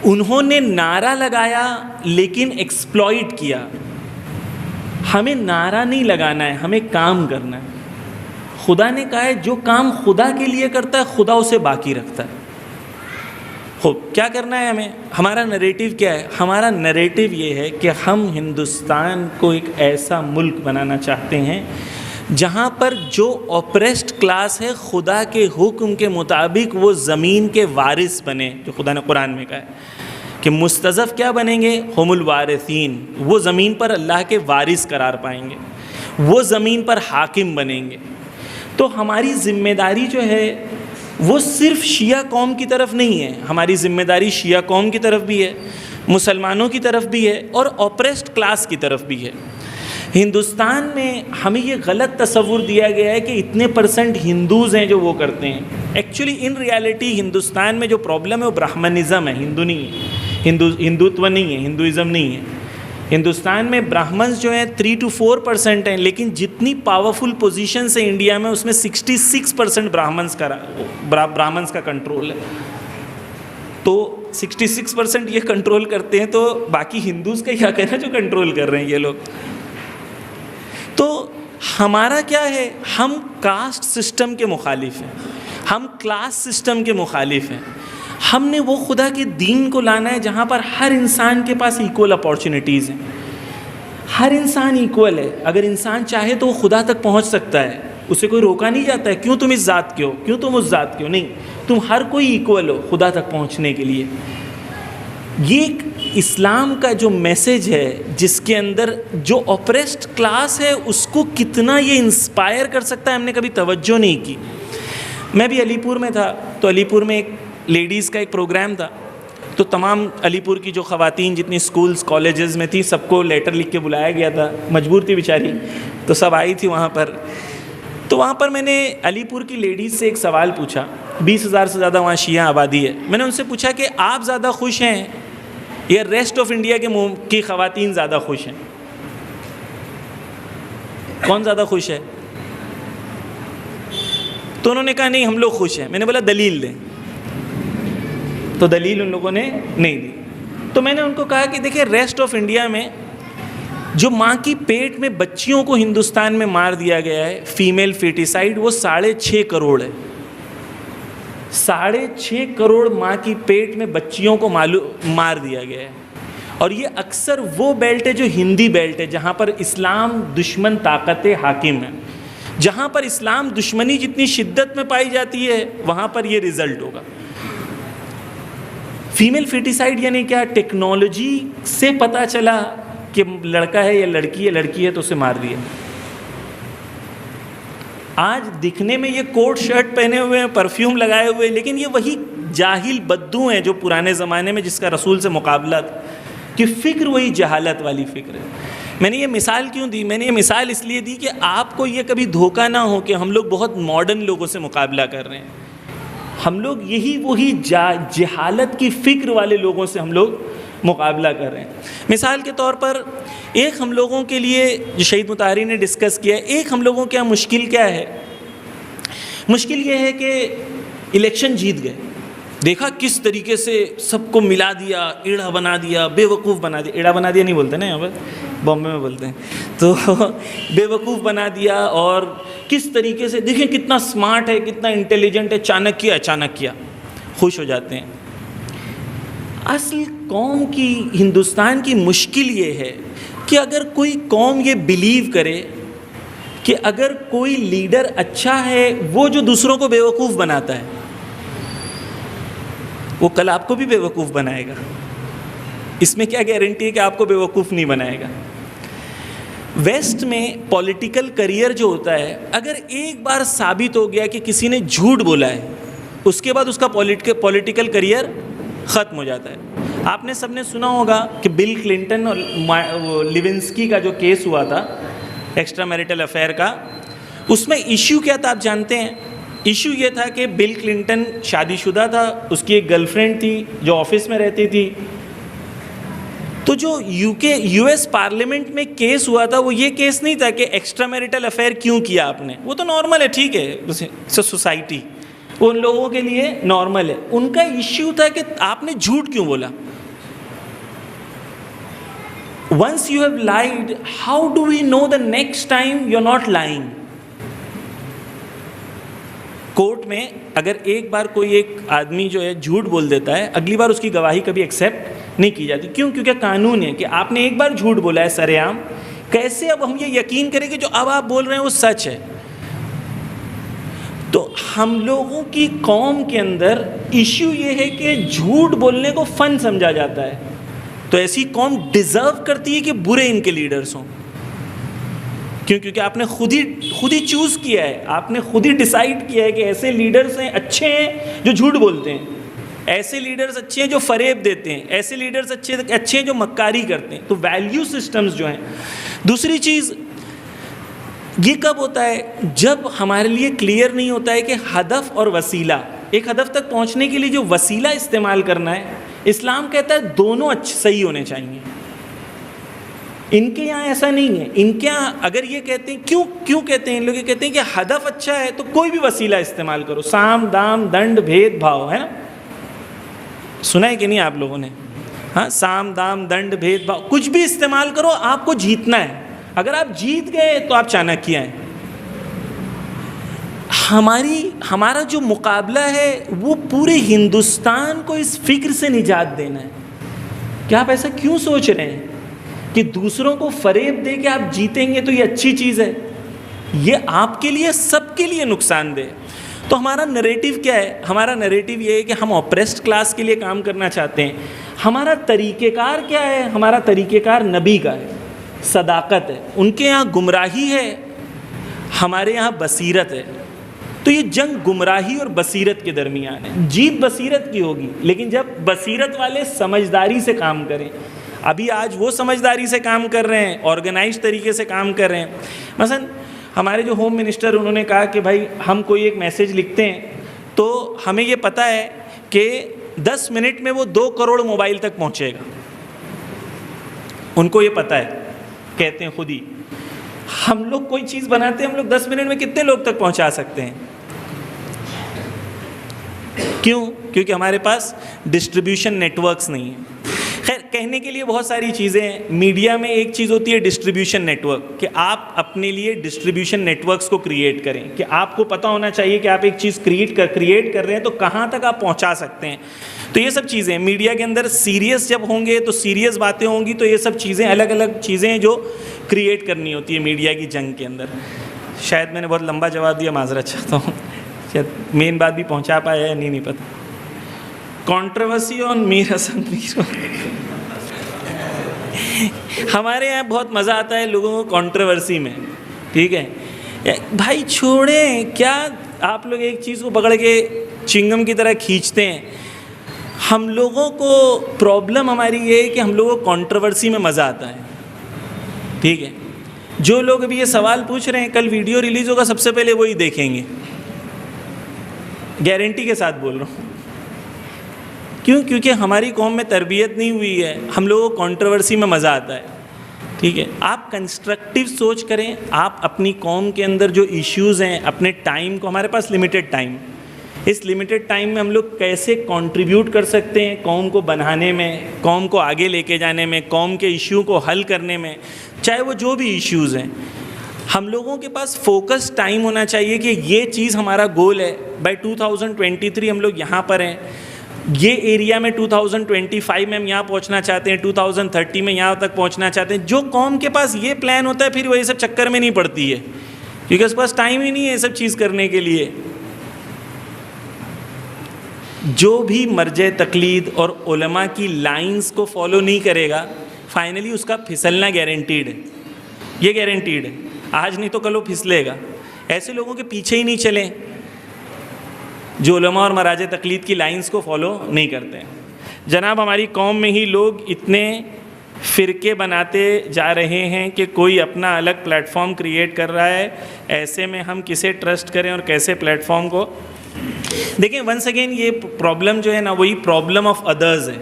انہوں نے نعرہ لگایا لیکن ایکسپلائٹ کیا. ہمیں نعرہ نہیں لگانا ہے، ہمیں کام کرنا ہے۔ خدا نے کہا ہے جو کام خدا کے لیے کرتا ہے خدا اسے باقی رکھتا ہے۔ خوب کیا کرنا ہے ہمیں؟ ہمارا نریٹو کیا ہے؟ ہمارا نریٹو یہ ہے کہ ہم ہندوستان کو ایک ایسا ملک بنانا چاہتے ہیں جہاں پر جو اوپریسڈ کلاس ہے خدا کے حکم کے مطابق وہ زمین کے وارث بنے، جو خدا نے قرآن میں کہا ہے کہ مستضعف کیا بنیں گے؟ ہم الوارثین، وہ زمین پر اللہ کے وارث قرار پائیں گے، وہ زمین پر حاکم بنیں گے۔ تو ہماری ذمہ داری جو ہے وہ صرف شیعہ قوم کی طرف نہیں ہے، ہماری ذمہ داری شیعہ قوم کی طرف بھی ہے، مسلمانوں کی طرف بھی ہے، اور اوپریسڈ کلاس کی طرف بھی ہے۔ ہندوستان میں ہمیں یہ غلط تصور دیا گیا ہے کہ اتنے % ہندوز ہیں جو وہ کرتے ہیں۔ ایکچولی ان ریالٹی ہندوستان میں جو پرابلم ہے وہ برہمنزم ہے، ہندو نہیں ہے، ہندوتو نہیں ہے، ہندوازم نہیں ہے۔ ہندوستان میں برہمنز جو ہیں 3 to 4% ہیں، لیکن جتنی پاورفل پوزیشنز ہیں انڈیا میں اس میں 66% برہمنز کا کنٹرول ہے۔ تو 66% یہ کنٹرول کرتے ہیں، تو باقی ہندوز کا کیا کہنا جو کنٹرول کر رہے ہیں یہ لوگ۔ تو ہمارا کیا ہے؟ ہم کاسٹ سسٹم کے مخالف ہیں، ہم کلاس سسٹم کے مخالف ہیں۔ ہم نے وہ خدا کے دین کو لانا ہے جہاں پر ہر انسان کے پاس ایکول اپارچونیٹیز ہیں، ہر انسان ایکول ہے۔ اگر انسان چاہے تو وہ خدا تک پہنچ سکتا ہے، اسے کوئی روکا نہیں جاتا ہے کیوں تم اس ذات کے ہو، کیوں تم اس ذات کے ہو، نہیں، تم ہر کوئی ایکول ہو خدا تک پہنچنے کے لیے۔ یہ ایک اسلام کا جو میسج ہے جس کے اندر جو اوپریسڈ کلاس ہے اس کو کتنا یہ انسپائر کر سکتا ہے، ہم نے کبھی توجہ نہیں کی۔ میں بھی علی پور میں تھا، تو علی پور میں ایک لیڈیز کا ایک پروگرام تھا، تو تمام علی پور کی جو خواتین جتنی سکولز کالجز میں تھی سب کو لیٹر لکھ کے بلایا گیا تھا، مجبور تھی بیچاری، تو سب آئی تھی وہاں پر۔ تو وہاں پر میں نے علی پور کی لیڈیز سے ایک سوال پوچھا، 20,000 سے زیادہ وہاں شیعہ آبادی ہے۔ میں نے ان سے پوچھا کہ آپ زیادہ خوش ہیں یا ریسٹ آف انڈیا کی خواتین زیادہ خوش ہیں؟ کون زیادہ خوش ہے؟ تو انہوں نے کہا نہیں ہم لوگ خوش ہیں۔ میں نے بولا دلیل دیں، تو دلیل ان لوگوں نے نہیں دی۔ تو میں نے ان کو کہا کہ دیکھیں ریسٹ آف انڈیا میں جو ماں کی پیٹ میں بچیوں کو ہندوستان میں مار دیا گیا ہے فیمیل فیٹیسائڈ، وہ 6.5 کروڑ ہے۔ 6.5 کروڑ ماں کی پیٹ میں بچیوں کو مار دیا گیا ہے، اور یہ اکثر وہ بیلٹ ہے جو ہندی بیلٹ ہے جہاں پر اسلام دشمن طاقت حاکم ہے۔ جہاں پر اسلام دشمنی جتنی شدت میں پائی جاتی ہے وہاں پر یہ رزلٹ ہوگا۔ فیمیل فیٹیسائڈ یعنی کیا؟ ٹیکنالوجی سے پتہ چلا کہ لڑکا ہے یا لڑکی ہے تو اسے مار دیا۔ آج دکھنے میں یہ کوٹ شرٹ پہنے ہوئے ہیں، پرفیوم لگائے ہوئے، لیکن یہ وہی جاہل بدو ہیں جو پرانے زمانے میں جس کا رسول سے مقابلہ تھا، کہ فکر وہی جہالت والی فکر ہے۔ میں نے یہ مثال کیوں دی؟ میں نے یہ مثال اس لیے دی کہ آپ کو یہ کبھی دھوکہ نہ ہو کہ ہم لوگ بہت ماڈرن لوگوں سے مقابلہ کر رہے ہیں۔ ہم لوگ وہی جہالت کی فکر والے لوگوں سے ہم لوگ مقابلہ کر رہے ہیں۔ مثال کے طور پر ایک ہم لوگوں کے لیے جو شہید مطہری نے ڈسکس کیا ہے، ایک ہم لوگوں کے یہاں مشکل کیا ہے؟ مشکل یہ ہے کہ الیکشن جیت گئے، دیکھا کس طریقے سے سب کو ملا دیا، ایڑا بنا دیا، بے وقوف بنا دیا۔ ایڑا بنا دیا نہیں بولتے نا یہاں پر، بامبے میں بولتے ہیں، تو بے وقوف بنا دیا، اور کس طریقے سے دیکھیں کتنا سمارٹ ہے، کتنا انٹیلیجنٹ ہے، چانکیہ خوش ہو جاتے ہیں۔ اصل قوم کی، ہندوستان کی مشکل یہ ہے کہ اگر کوئی قوم یہ بلیو کرے کہ اگر کوئی لیڈر اچھا ہے وہ جو دوسروں کو بے وقوف بناتا ہے وہ کل آپ کو بھی بے وقوف بنائے گا، اس میں کیا گارنٹی ہے کہ آپ کو بے وقوف نہیں بنائے گا؟ ویسٹ میں پولیٹیکل کریئر جو ہوتا ہے، اگر ایک بار ثابت ہو گیا کہ کسی نے جھوٹ بولا ہے، اس کے بعد اس کا پولیٹیکل کریئر ختم ہو جاتا ہے۔ آپ نے سب نے سنا ہوگا کہ بل کلنٹن اور لیونسکی کا جو کیس ہوا تھا ایکسٹرا میریٹل افیئر کا، اس میں ایشو کیا تھا آپ جانتے ہیں؟ ایشو یہ تھا کہ بل کلنٹن شادی شدہ تھا، اس کی ایک گرل فرینڈ تھی جو آفس میں رہتی تھی۔ تو جو یو ایس پارلیمنٹ میں کیس ہوا تھا وہ یہ کیس نہیں تھا کہ ایکسٹرا میریٹل افیئر کیوں کیا آپ نے، وہ تو نارمل ہے، ٹھیک ہے، سوسائٹی وہ ان لوگوں کے لیے نارمل ہے۔ ان کا ایشو تھا کہ آپ نے جھوٹ کیوں بولا۔ once you have lied, how do we know the next time you're not lying? Court میں اگر ایک بار کوئی ایک آدمی جو ہے جھوٹ بول دیتا ہے، اگلی بار اس کی گواہی کبھی ایکسیپٹ نہیں کی جاتی. کیوں؟ کیونکہ قانون ہے کہ آپ نے ایک بار جھوٹ بولا ہے سر عام، کیسے اب ہم یہ یقین کریں کہ جو اب آپ بول رہے ہیں وہ سچ ہے؟ تو ہم لوگوں کی قوم کے اندر ایشو یہ ہے کہ جھوٹ بولنے کو فن سمجھا جاتا ہے. تو ایسی قوم ڈیزرو کرتی ہے کہ برے ان کے لیڈرز ہوں. کیوں؟ کیونکہ آپ نے خود ہی چوز کیا ہے، آپ نے خود ہی ڈیسائیڈ کیا ہے کہ ایسے لیڈرز ہیں اچھے ہیں جو جھوٹ بولتے ہیں، ایسے لیڈرز اچھے ہیں جو فریب دیتے ہیں، ایسے لیڈرز اچھے ہیں جو مکاری کرتے ہیں. تو ویلیو سسٹمز جو ہیں. دوسری چیز یہ کب ہوتا ہے؟ جب ہمارے لیے کلیئر نہیں ہوتا ہے کہ ہدف اور وسیلہ، ایک ہدف تک پہنچنے کے لیے جو وسیلہ استعمال کرنا ہے، اسلام کہتا ہے دونوں صحیح ہونے چاہیے. ان کے یہاں ایسا نہیں ہے. ان کے یہاں اگر یہ کہتے ہیں، کیوں کہتے ہیں ان لوگ؟ یہ کہتے ہیں کہ ہدف اچھا ہے تو کوئی بھی وسیلہ استعمال کرو، سام دام دنڈ بھید بھاؤ، ہے نا؟ سنا ہے کہ نہیں آپ لوگوں نے؟ ہاں، سام دام دنڈ بھید بھاؤ، کچھ بھی استعمال کرو، آپ کو جیتنا ہے. اگر آپ جیت گئے تو آپ چانکیہ ہیں. ہمارا جو مقابلہ ہے وہ پورے ہندوستان کو اس فکر سے نجات دینا ہے. کیا آپ ایسا کیوں سوچ رہے ہیں کہ دوسروں کو فریب دے کے آپ جیتیں گے تو یہ اچھی چیز ہے؟ یہ آپ کے لیے، سب کے لیے نقصان دہ. تو ہمارا نریٹو کیا ہے؟ ہمارا نریٹو یہ ہے کہ ہم اوپریسڈ کلاس کے لیے کام کرنا چاہتے ہیں. ہمارا طریقہ کار کیا ہے؟ ہمارا طریقہ کار نبی کا ہے، صداقت ہے. ان کے یہاں گمراہی ہے، ہمارے یہاں بصیرت ہے. تو یہ جنگ گمراہی اور بصیرت کے درمیان ہے. جیت بصیرت کی ہوگی، لیکن جب بصیرت والے سمجھداری سے کام کریں. ابھی آج وہ سمجھداری سے کام کر رہے ہیں، آرگنائز طریقے سے کام کر رہے ہیں. مثلا ہمارے جو ہوم منسٹر، انہوں نے کہا کہ بھائی ہم کوئی ایک میسیج لکھتے ہیں تو ہمیں یہ پتہ ہے کہ 10 منٹ میں وہ 2 کروڑ موبائل تک پہنچے گا. ان کو یہ پتہ ہے، کہتے ہیں خود ہی. ہم لوگ کوئی چیز بناتے ہیں، ہم لوگ 10 منٹ میں کتنے لوگ تک پہنچا سکتے ہیں؟ کیوں؟ کیونکہ ہمارے پاس ڈسٹریبیوشن نیٹ ورکس نہیں ہیں. خیر، کہنے کے لیے بہت ساری چیزیں ہیں. میڈیا میں ایک چیز ہوتی ہے ڈسٹریبیوشن نیٹ ورک، کہ آپ اپنے لیے ڈسٹریبیوشن نیٹ ورکس کو کریٹ کریں، کہ آپ کو پتہ ہونا چاہیے کہ آپ ایک چیز کریٹ کر رہے ہیں تو کہاں تک آپ پہنچا سکتے ہیں. تو یہ سب چیزیں میڈیا کے اندر سیریس جب ہوں گے تو سیریس باتیں ہوں گی، تو یہ سب چیزیں الگ الگ چیزیں ہیں جو کریٹ کرنی ہوتی ہے میڈیا کی جنگ کے اندر. شاید میں نے بہت لمبا جواب دیا، معذرت چاہتا ہوں. شاید مین بات بھی پہنچا پایا ہے نہیں پتہ. کنٹروورسی آن میر حسن میر. ہمارے یہاں بہت مزہ آتا ہے لوگوں کو کنٹروورسی میں. ٹھیک ہے بھائی، چھوڑیں. کیا آپ لوگ ایک چیز کو پکڑ کے چنگم کی طرح کھینچتے ہیں؟ ہم لوگوں کو پرابلم ہماری یہ ہے کہ ہم لوگوں کو کنٹروورسی میں مزہ آتا ہے. ٹھیک ہے، جو لوگ ابھی یہ سوال پوچھ رہے ہیں، کل ویڈیو ریلیز ہوگا، سب سے پہلے وہی دیکھیں گے، گارنٹی کے ساتھ بول رہا ہوں. کیوں؟ کیونکہ ہماری قوم میں تربیت نہیں ہوئی ہے. ہم لوگوں کو کنٹروورسی میں مزہ آتا ہے. ٹھیک ہے، آپ کنسٹرکٹیو سوچ کریں. آپ اپنی قوم کے اندر جو ایشوز ہیں، اپنے ٹائم کو، ہمارے پاس لمیٹڈ ٹائم، اس لمیٹڈ ٹائم میں ہم لوگ کیسے کنٹریبیوٹ کر سکتے ہیں قوم کو بنانے میں، قوم کو آگے لے کے جانے میں، قوم کے ایشو کو حل کرنے میں، چاہے وہ جو بھی ایشوز ہیں. ہم لوگوں کے پاس فوکس ٹائم ہونا چاہیے کہ یہ چیز ہمارا گول ہے. بائی 2023 ہم لوگ یہاں پر ہیں، یہ ایریا میں 2025 میں ہم یہاں پہنچنا چاہتے ہیں، 2030 میں یہاں تک پہنچنا چاہتے ہیں. جو قوم کے پاس یہ پلان ہوتا ہے، پھر وہ یہ سب چکر میں نہیں پڑتی ہے، کیونکہ اس کے پاس ٹائم ہی نہیں ہے یہ سب چیز کرنے کے لیے. جو بھی مرجع تقلید اور علماء کی لائنز کو فالو نہیں کرے گا، فائنلی اس کا پھسلنا گارنٹیڈ ہے. یہ گارنٹیڈ ہے، آج نہیں تو کل وہ پھسلے گا. ایسے لوگوں کے پیچھے ہی نہیں چلیں جو علماء اور مراجع تقلید کی لائنز کو فالو نہیں کرتے ہیں. جناب، ہماری قوم میں ہی لوگ اتنے فرقے بناتے جا رہے ہیں کہ کوئی اپنا الگ پلیٹ فارم کریٹ کر رہا ہے. ایسے میں ہم کسے ٹرسٹ کریں اور کیسے پلیٹ فارم کو دیکھیں. ونس اگین یہ پرابلم جو ہے نا، وہی پرابلم آف ادرز ہے.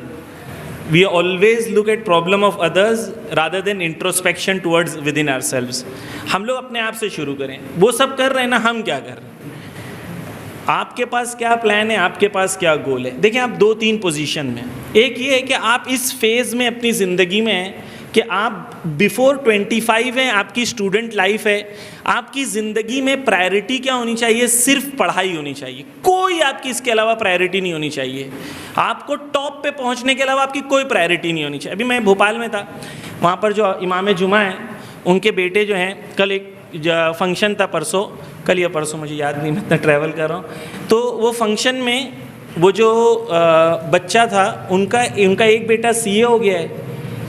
We always look at problem of others rather than introspection towards within ourselves. ہم لوگ اپنے آپ سے شروع کریں. وہ سب کر رہے ہیں نا، ہم کیا کر رہے ہیں؟ آپ کے پاس کیا پلان ہے؟ آپ کے پاس کیا گول ہے؟ دیکھیں، آپ 2-3 پوزیشن میں. ایک یہ ہے کہ آپ اس فیز میں اپنی زندگی میں ہیں کہ آپ بیفور 25 ہیں، آپ کی اسٹوڈنٹ لائف ہے، آپ کی زندگی میں پرائرٹی کیا ہونی چاہیے؟ صرف پڑھائی ہونی چاہیے، کوئی آپ کی اس کے علاوہ پرائرٹی نہیں ہونی چاہیے. آپ کو ٹاپ پہ پہنچنے کے علاوہ آپ کی کوئی پرائرٹی نہیں ہونی چاہیے. ابھی میں بھوپال میں تھا، وہاں پر جو امام جمعہ ہیں ان کے بیٹے جو ہیں، کل ایک فنکشن تھا، پرسوں، کل یا پرسوں مجھے یاد نہیں، میں اتنا ٹریول کر رہا ہوں. تو وہ فنکشن میں وہ جو بچہ تھا ان کا ایک بیٹا CA ہو گیا ہے،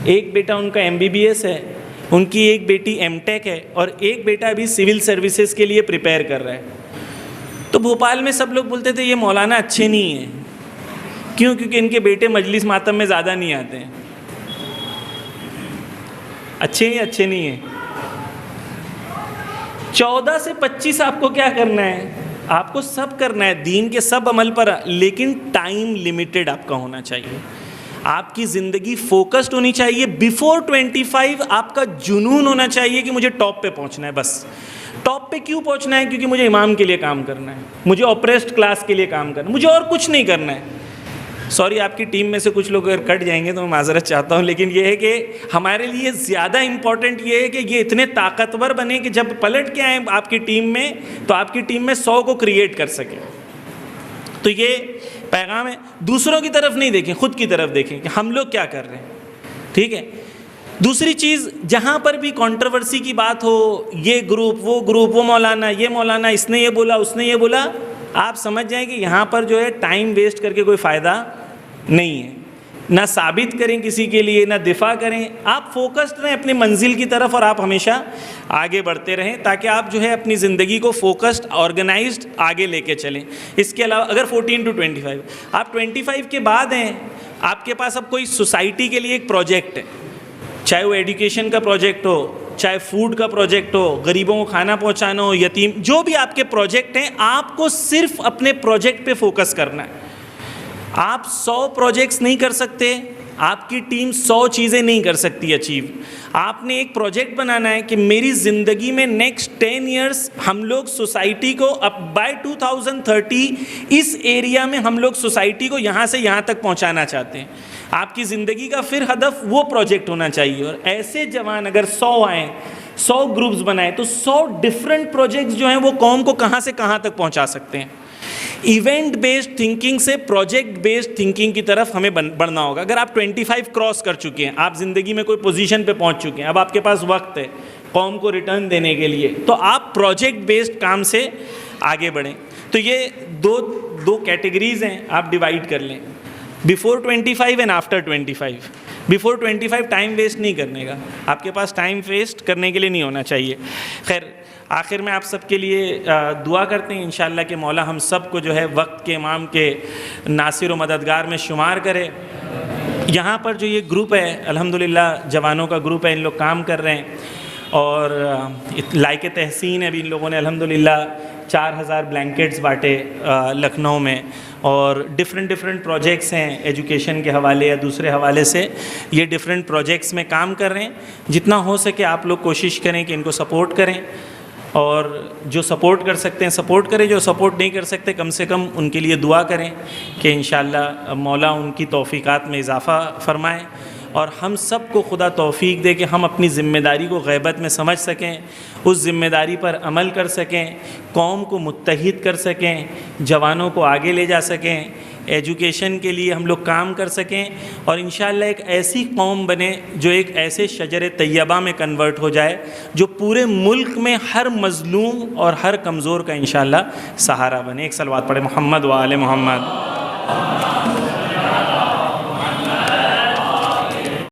ایک بیٹا ان کا MBBS ہے، ان کی ایک بیٹی M.Tech ہے، اور ایک بیٹا ابھی سول سروسز کے لیے پریپیئر کر رہا ہے. تو بھوپال میں سب لوگ بولتے تھے یہ مولانا اچھے نہیں ہیں. کیوں؟ کیونکہ ان کے بیٹے مجلس ماتم میں زیادہ نہیں آتے ہیں. اچھے ہیں، اچھے نہیں ہیں. 14 سے 25 آپ کو کیا کرنا ہے؟ آپ کو سب کرنا ہے، دین کے سب عمل پر، لیکن ٹائم لیمیٹڈ آپ کا ہونا چاہیے. آپ کی زندگی فوکسڈ ہونی چاہیے. بیفور 25 آپ کا جنون ہونا چاہیے کہ مجھے ٹاپ پہ پہنچنا ہے. بس ٹاپ پہ کیوں پہنچنا ہے؟ کیونکہ مجھے امام کے لیے کام کرنا ہے، مجھے اوپریسڈ کلاس کے لیے کام کرنا ہے، مجھے اور کچھ نہیں کرنا ہے. سوری، آپ کی ٹیم میں سے کچھ لوگ اگر کٹ جائیں گے تو میں معذرت چاہتا ہوں، لیکن یہ ہے کہ ہمارے لیے زیادہ امپورٹنٹ یہ ہے کہ یہ اتنے طاقتور بنے کہ جب پلٹ کے آئیں آپ کی ٹیم میں تو آپ کی ٹیم میں 100 کو کریٹ کر سکیں. تو یہ پیغام ہے. دوسروں کی طرف نہیں دیکھیں، خود کی طرف دیکھیں کہ ہم لوگ کیا کر رہے ہیں. ٹھیک ہے. دوسری چیز، جہاں پر بھی کنٹروورسی کی بات ہو، یہ گروپ وہ مولانا، یہ مولانا، اس نے یہ بولا، اس نے یہ بولا، آپ سمجھ جائیں کہ یہاں پر جو ہے ٹائم ویسٹ کر کے کوئی فائدہ نہیں ہے. نہ ثابت کریں کسی کے لیے، نہ دفاع کریں. آپ فوکسڈ رہیں اپنی منزل کی طرف، اور آپ ہمیشہ آگے بڑھتے رہیں تاکہ آپ جو ہے اپنی زندگی کو فوکسڈ، آرگنائزڈ آگے لے کے چلیں. اس کے علاوہ اگر 14 to 25 آپ 25 کے بعد ہیں، آپ کے پاس اب کوئی سوسائٹی کے لیے ایک پروجیکٹ ہے، چاہے وہ ایڈوکیشن کا پروجیکٹ ہو، چاہے فوڈ کا پروجیکٹ ہو، غریبوں کو کھانا پہنچانا ہو، یتیم، جو بھی آپ کے پروجیکٹ ہیں، آپ کو صرف اپنے پروجیکٹ پہ فوکس کرنا ہے. آپ 100 پروجیکٹس نہیں کر سکتے، آپ کی ٹیم 100 چیزیں نہیں کر سکتی اچیو. آپ نے ایک پروجیکٹ بنانا ہے کہ میری زندگی میں نیکسٹ 10 ایئرس ہم لوگ سوسائٹی کو اب بائی 2030 اس ایریا میں ہم لوگ سوسائٹی کو یہاں سے یہاں تک پہنچانا چاہتے ہیں. آپ کی زندگی کا پھر ہدف وہ پروجیکٹ ہونا چاہیے. اور ایسے جوان اگر 100 آئیں، 100 گروپس بنائیں، تو 100 ڈفرینٹ پروجیکٹس جو ہیں وہ قوم کو کہاں سے کہاں تک پہنچا سکتے ہیں. ایونٹ بیسڈ تھنکنگ سے پروجیکٹ بیسڈ تھنکنگ کی طرف ہمیں بڑھنا ہوگا. اگر آپ 25 کراس کر چکے ہیں، آپ زندگی میں کوئی پوزیشن پہ پہنچ چکے ہیں، اب آپ کے پاس وقت ہے قوم کو ریٹرن دینے کے لیے، تو آپ پروجیکٹ بیسڈ کام سے آگے بڑھیں. تو یہ دو کیٹیگریز ہیں، آپ ڈیوائڈ کر لیں، before 25 and after 25. Before 25 time waste نہیں کرنے کا، آپ کے پاس ٹائم ویسٹ کرنے کے لیے نہیں ہونا چاہیے. خیر، آخر میں آپ سب کے لیے دعا کرتے ہیں انشاءاللہ کہ مولا ہم سب کو جو ہے وقت کے امام کے ناصر و مددگار میں شمار کرے. یہاں پر جو یہ گروپ ہے الحمدللہ جوانوں کا گروپ ہے، ان لوگ کام کر رہے ہیں، اور لائق تحسین ہے. ابھی ان لوگوں نے الحمدللہ 4000 بلینکٹس بانٹے لکھنؤ میں، اور ڈفرینٹ پروجیکٹس ہیں ایجوکیشن کے حوالے یا دوسرے حوالے سے. یہ ڈفرینٹ پروجیکٹس میں کام کر رہے ہیں. جتنا ہو سکے آپ لوگ کوشش کریں کہ ان کو سپورٹ کریں، اور جو سپورٹ کر سکتے ہیں سپورٹ کریں، جو سپورٹ نہیں کر سکتے کم سے کم ان کے لیے دعا کریں کہ انشاءاللہ مولا ان کی توفیقات میں اضافہ فرمائے، اور ہم سب کو خدا توفیق دے کہ ہم اپنی ذمہ داری کو غیبت میں سمجھ سکیں، اس ذمہ داری پر عمل کر سکیں، قوم کو متحد کر سکیں، جوانوں کو آگے لے جا سکیں، ایجوکیشن کے لیے ہم لوگ کام کر سکیں، اور انشاءاللہ ایک ایسی قوم بنے جو ایک ایسے شجر طیبہ میں کنورٹ ہو جائے جو پورے ملک میں ہر مظلوم اور ہر کمزور کا انشاءاللہ سہارا بنے. ایک صلوات پڑھے محمد و آل محمد.